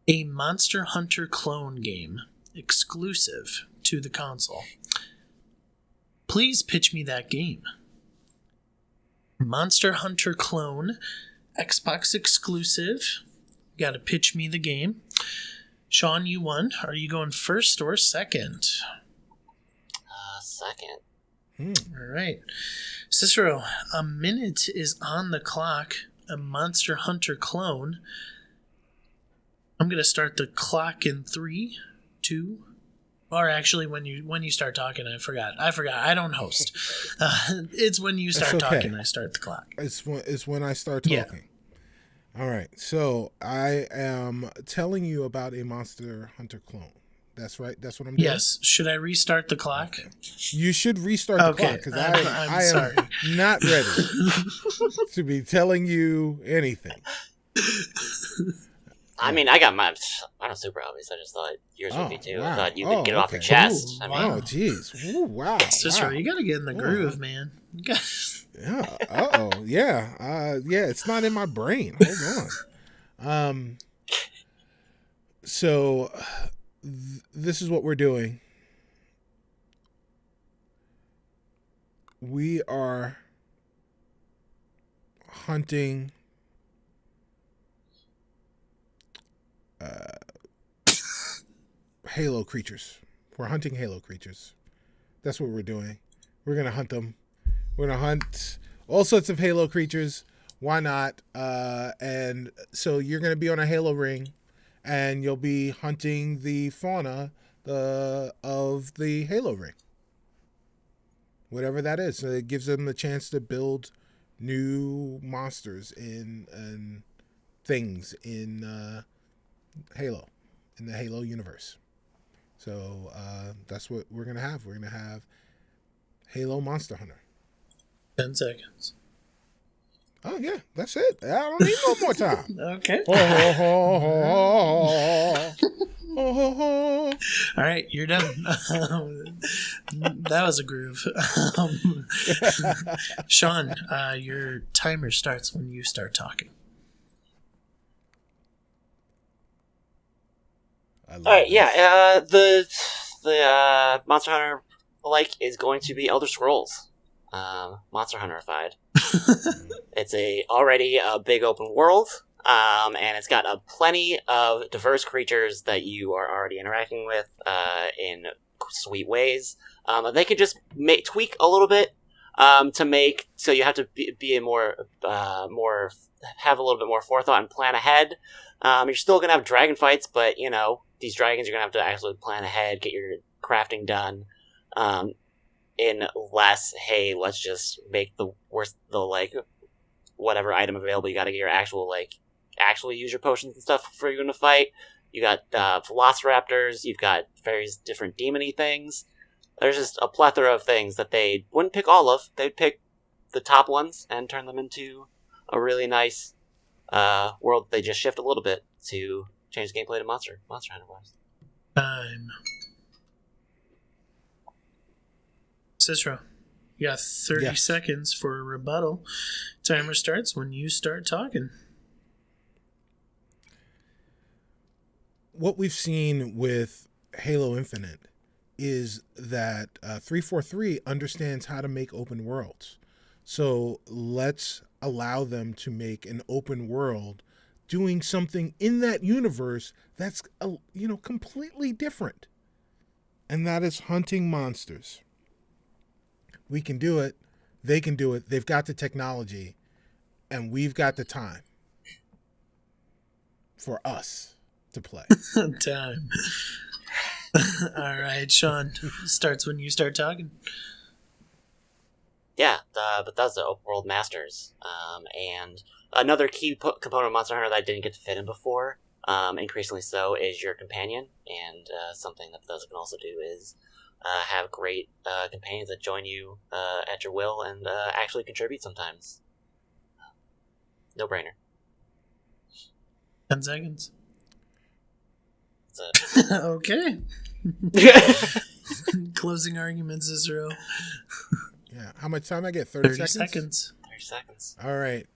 a Monster Hunter clone game exclusive to the console. Please pitch me that game. Monster Hunter clone, Xbox exclusive. You gotta pitch me the game. Sean, you won. Are you going first or second? Second. All right. Cicero, a minute is on the clock. A Monster Hunter clone. I'm going to start the clock in 3, 2, or actually when you start talking, I forgot. I don't host. It's when you start talking, I start the clock. It's when I start talking. Yeah. All right. So I am telling you about a Monster Hunter clone. That's right. That's what I'm doing. Yes. Should I restart the clock? Okay. You should restart the clock because I am not ready to be telling you anything. I mean, I got mine. I don't super obvious. I just thought yours would be too. Wow. I thought you could get it off your chest. Ooh, wow. Oh, jeez. Wow. Cicero, you got to get in the groove, man. Yeah. Yeah. Yeah. It's not in my brain. Hold on. So this is what we're doing. We are hunting Halo creatures. We're hunting Halo creatures. That's what we're doing. We're going to hunt them. We're going to hunt all sorts of Halo creatures. Why not? And so you're going to be on a Halo ring, and you'll be hunting the fauna of the Halo ring. Whatever that is. So it gives them the chance to build new monsters and things in Halo, in the Halo universe. So that's what we're going to have. We're going to have Halo Monster Hunter. 10 seconds. Oh, yeah, that's it. I don't need no more time. Okay. All right, you're done. That was a groove. Sean, your timer starts when you start talking. All right, yeah. The Monster Hunter is going to be Elder Scrolls, Monster Hunterified. It's already a big open world, and it's got plenty of diverse creatures that you are already interacting with in sweet ways. They could just tweak a little bit to make so you have to be have a little bit more forethought and plan ahead. You're still gonna have dragon fights, but these dragons you're gonna have to actually plan ahead, get your crafting done. In less, hey, let's just make the whatever item available. You got to get your actually use your potions and stuff before you're going to fight. You got velociraptors. You've got various different demon-y things. There's just a plethora of things that they wouldn't pick all of. They'd pick the top ones and turn them into a really nice world. They just shift a little bit to change the gameplay to Monster Hunter wise. Time. Cicero, you got 30 seconds for a rebuttal. Timer starts when you start talking. What we've seen with Halo Infinite is that 343 understands how to make open worlds. So let's allow them to make an open world doing something in that universe that's completely different. And that is hunting monsters. We can do it. They can do it. They've got the technology, and we've got the time for us to play. Time. All right, Sean, starts when you start talking. Yeah, Bethesda Open World Masters. And another key component of Monster Hunter that I didn't get to fit in before increasingly so, is your companion. And something that Bethesda can also do is have great companions that join you at your will and actually contribute sometimes. No brainer. 10 seconds. That's it. Okay. Closing arguments, Cicero. Yeah. How much time I get? 30 seconds? 30 seconds. All right.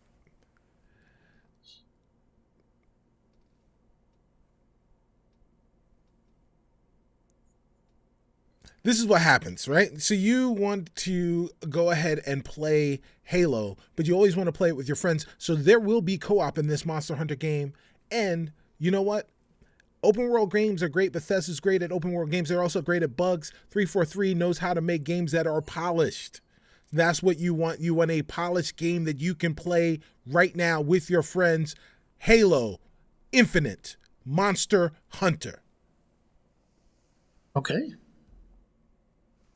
This is what happens, right? So you want to go ahead and play Halo, but you always want to play it with your friends. So there will be co-op in this Monster Hunter game. And you know what? Open world games are great. Bethesda's great at open world games. They're also great at bugs. 343 knows how to make games that are polished. That's what you want. You want a polished game that you can play right now with your friends. Halo Infinite Monster Hunter. Okay.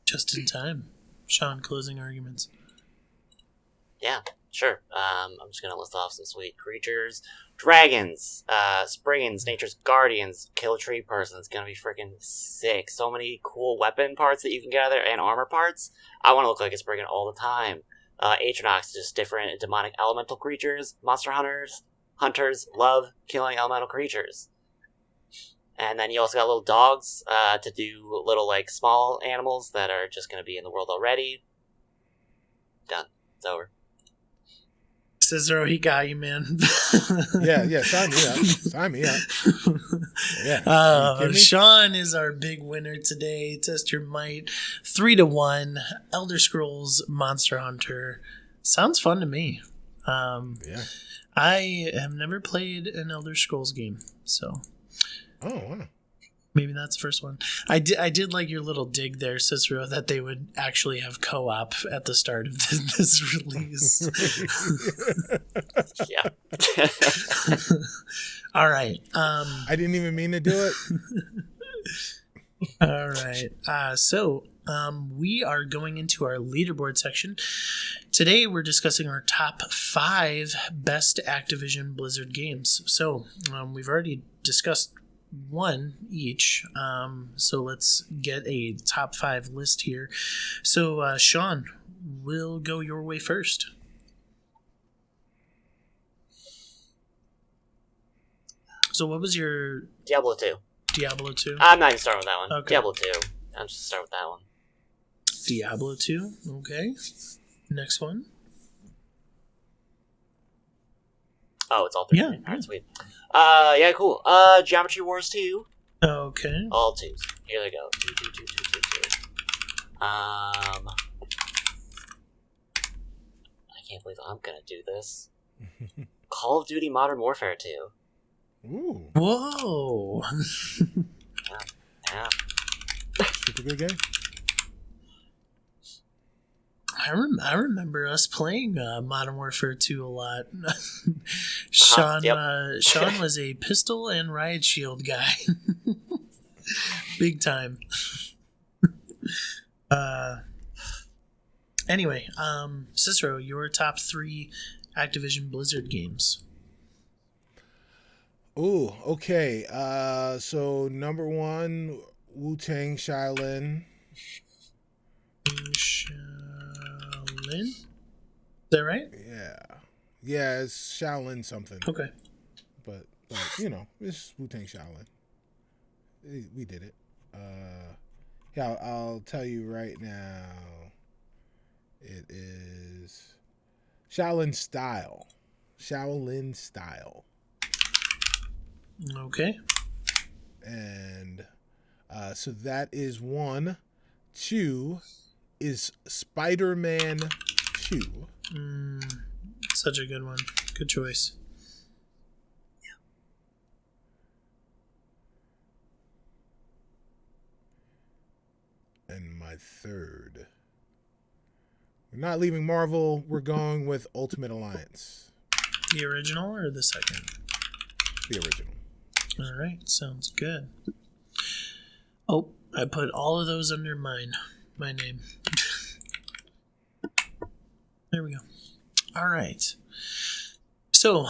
Just in time. Sean, closing arguments. Yeah, sure. I'm just going to list off some sweet creatures. Dragons, Spriggans, Nature's Guardians, Kill Tree Person. It's going to be freaking sick. So many cool weapon parts that you can get out there and armor parts. I want to look like a Spriggan all the time. Atronox, just different demonic elemental creatures. Monster hunters love killing elemental creatures. And then you also got little dogs to do little, like, small animals that are just going to be in the world already. Done. It's over. Cicero, he got you, man. Yeah, sign me up. Sign me up. Yeah. Sean is our big winner today. Test your might. 3-1. Elder Scrolls Monster Hunter. Sounds fun to me. Yeah. I have never played an Elder Scrolls game, so... Oh, wow. Maybe that's the first one. I did like your little dig there, Cicero, that they would actually have co-op at the start of this release. Yeah. All right. I didn't even mean to do it. All right. So we are going into our leaderboard section. Today we're discussing our top 5 best Activision Blizzard games. So we've already discussed one each, so let's get a top 5 list here. So Sean, we'll go your way first. So what was your Diablo 2. Diablo 2? I'm not even starting with that one. Okay. Diablo 2. I'm just starting with that one. Diablo 2, okay. Next one. Oh, it's all 3. Yeah. All right, sweet. Yeah, cool. Geometry Wars 2. Okay. All 2s. Here they go. 2. I can't believe I'm gonna do this. Call of Duty Modern Warfare 2. Ooh. Whoa. Yeah. Super good game. I remember us playing Modern Warfare 2 a lot. Sean Sean was a pistol and riot shield guy. Big time. Anyway, Cicero, your top 3 Activision Blizzard games. Ooh, okay. So number 1, Wu-Tang Shaolin. Is that right? Yeah, it's Shaolin something. Okay. But you know, it's Wu-Tang Shaolin. We did it. Yeah, I'll tell you right now. It is Shaolin Style. Okay. And so that is 1. 2 is Spider-Man 2. Such a good one. Good choice. And my 3rd. We're not leaving Marvel. We're going with Ultimate Alliance. The original or the second? The original. All right. Sounds good. Oh, I put all of those under my name. There we go. All right. So,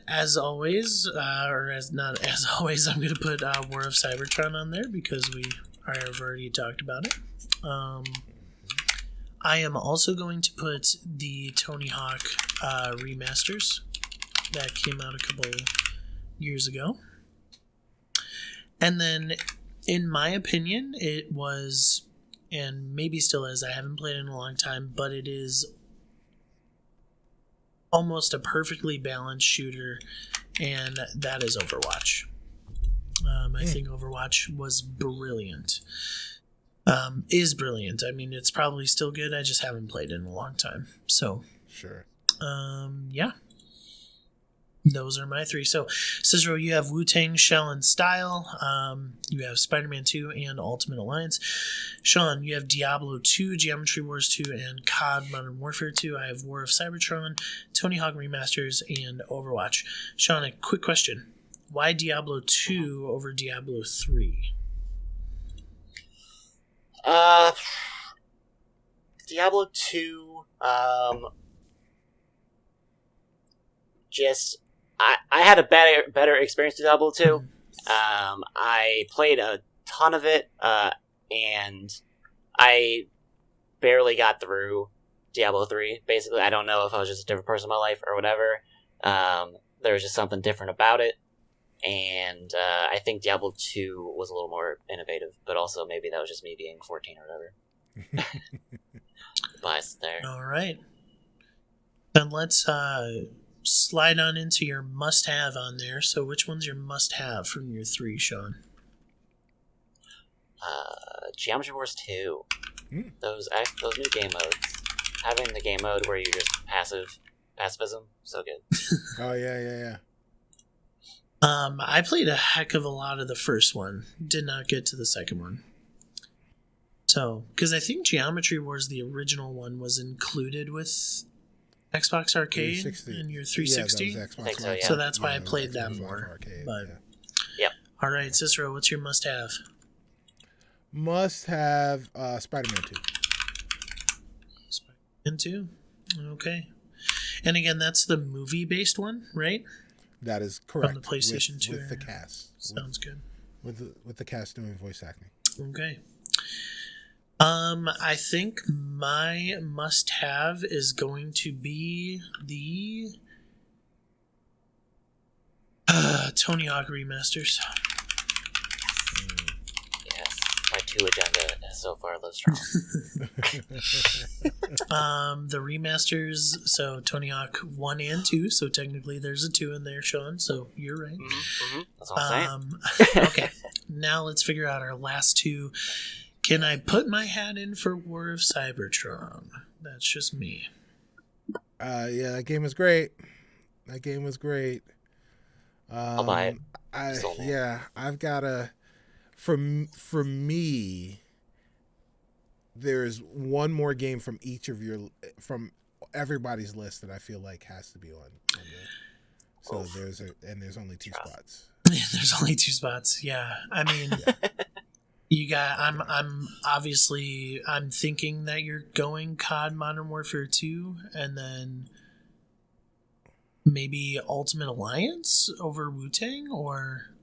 as always, or as not as always, I'm going to put War of Cybertron on there because I've already talked about it. I am also going to put the Tony Hawk remasters that came out a couple years ago. And then, in my opinion, it was, and maybe still is, I haven't played it in a long time, but it is almost a perfectly balanced shooter, and that is Overwatch. I think Overwatch was brilliant. Is brilliant. I mean, it's probably still good. I just haven't played it in a long time. So, sure. Yeah. Those are my three. So, Cicero, you have Wu-Tang, Shell, and Style. You have Spider-Man 2 and Ultimate Alliance. Sean, you have Diablo 2, Geometry Wars 2, and COD Modern Warfare 2. I have War of Cybertron, Tony Hawk Remasters, and Overwatch. Sean, a quick question. Why Diablo 2 over Diablo 3? Diablo 2, just... I had a better experience with Diablo 2. I played a ton of it, and I barely got through Diablo 3, basically. I don't know if I was just a different person in my life or whatever. There was just something different about it, and I think Diablo 2 was a little more innovative, but also maybe that was just me being 14 or whatever. Bias there. All right. Then let's slide on into your must-have on there. So which one's your must-have from your three, Sean? Geometry Wars 2. Those new game modes. Having the game mode where you're just pacifism, so good. Oh, yeah. I played a heck of a lot of the first one. Did not get to the second one. So, because I think Geometry Wars, the original one, was included with Xbox Arcade and your 360. Yeah, that was Xbox One. So that's why I played that more. Arcade, but yeah. All right, Cicero, what's your must-have? Must-have Spider-Man 2. Spider-Man 2? Okay. And again, that's the movie-based one, right? That is correct. From the PlayStation 2. With the cast. Sounds good. With the cast doing voice acting. Okay. I think my must-have is going to be the Tony Hawk remasters. Yes, my 2 agenda so far lives strong. The remasters, so Tony Hawk 1 and 2, so technically there's a 2 in there, Sean, so you're right. Mm-hmm. That's what I'm saying. Okay, now let's figure out our last two. Can I put my hat in for War of Cybertron? That's just me. Yeah, that game was great. I'll buy it. I've got a... For me, there's one more game from from everybody's list that I feel like has to be on there. So there's only 2 spots. There's only 2 spots. Yeah, I mean... You got. I'm obviously. I'm thinking that you're going COD Modern Warfare 2, and then maybe Ultimate Alliance over Wu-Tang, or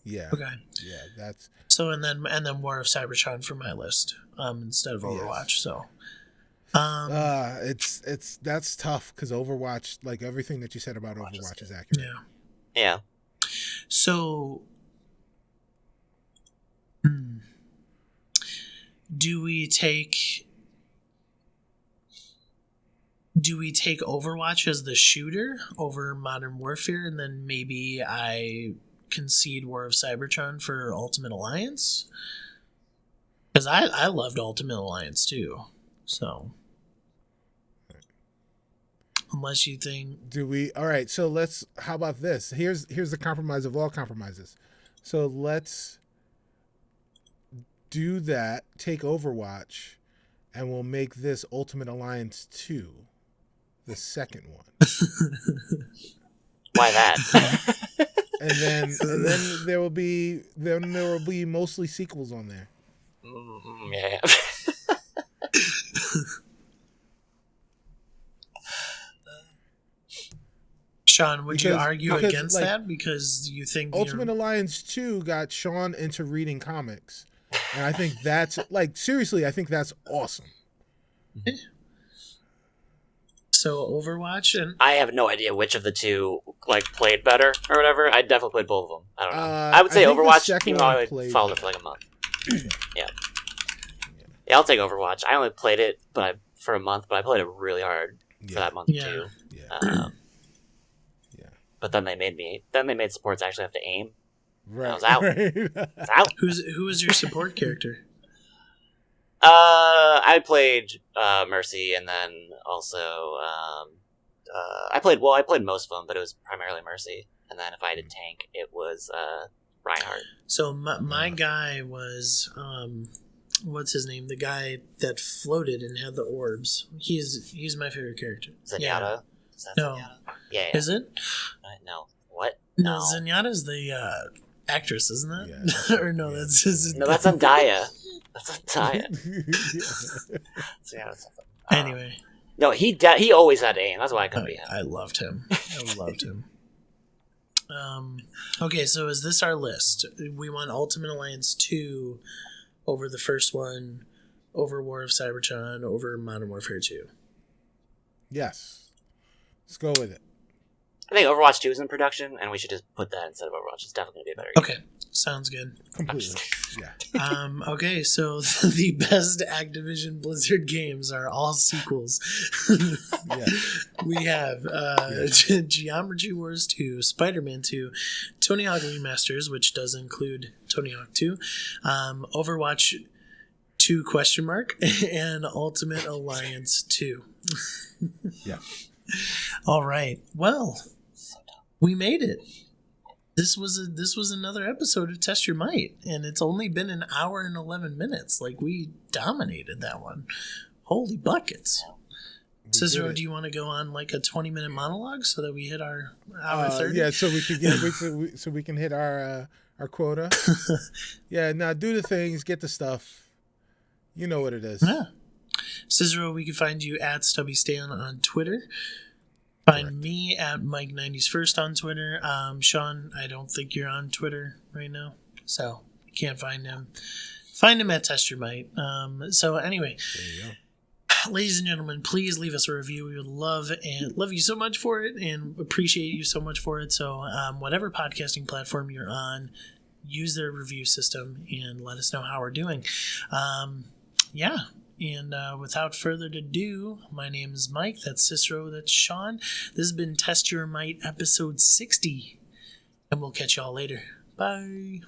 yeah. Okay. Yeah, that's so. And then War of Cybertron for my list instead of Overwatch. Yes. So. That's tough because Overwatch, like everything that you said about Overwatch, is accurate. Yeah. So. Do we take Overwatch as the shooter over Modern Warfare, and then maybe I concede War of Cybertron for Ultimate Alliance? Because I loved Ultimate Alliance too. So unless you think, all right, so how about this? Here's the compromise of all compromises. So let's do that, take Overwatch, and we'll make this Ultimate Alliance 2 the second one. Why that? and then there will be mostly sequels on there. Yeah. Sean, would you argue against like, that because you think Ultimate Alliance 2 got Sean into reading comics, and I think that's like seriously, I think that's awesome. So Overwatch and I have no idea which of the two like played better or whatever. I definitely played both of them. I don't know. I would say Overwatch, even though I followed it for like a month. Yeah, I'll take Overwatch. I only played it, for a month, but I played it really hard for that month too. Yeah. But then they made supports actually have to aim. Right. I was out. Right. I was out. Who was your support character? I played Mercy, and then also I played most of them, but it was primarily Mercy. And then if I did tank, it was Reinhardt. So my guy was what's his name? The guy that floated and had the orbs. He's my favorite character. Zenyatta. Yeah. Is that No. Zenyatta? Yeah. Is it? No. What? No, Zenyatta's the actress, isn't it? Yeah. Or no, that's No, that's Zendaya. That's Zendaya. Zenyatta's something. Anyway. No, he always had aim. That's why I couldn't be him. I loved him. Okay, so is this our list? We want Ultimate Alliance 2 over the first one, over War of Cybertron, over Modern Warfare 2. Yes. Let's go with it. I think Overwatch 2 is in production, and we should just put that instead of Overwatch. It's definitely going to be a better game. Okay, sounds good. Completely. Yeah. Okay, so the best Activision Blizzard games are all sequels. Yeah. We have Geometry Wars 2, Spider-Man 2, Tony Hawk Remasters, which does include Tony Hawk 2, Overwatch 2 ? And Ultimate Alliance 2. Yeah. All right. Well, we made it. This was another episode of Test Your Might, and it's only been an hour and 11 minutes. Like, we dominated that one. Holy buckets. Cicero, do you want to go on like a 20-minute monologue so that we hit our hour 30? Yeah, so we can hit our quota. Yeah, now do the things, get the stuff. You know what it is. Yeah. Cicero, we can find you at StubbyStan on Twitter. Find me at Mike90sFirst on Twitter. Sean, I don't think you're on Twitter right now, so you can't find him. Find him at Test Your Might. So anyway, There you go. ladies and gentlemen, please leave us a review. We would love you so much for it and appreciate you so much for it. So whatever podcasting platform you're on, use their review system and let us know how we're doing. Yeah. And without further ado, my name is Mike. That's Cicero. That's Sean. This has been Test Your Might episode 60. And we'll catch y'all later. Bye.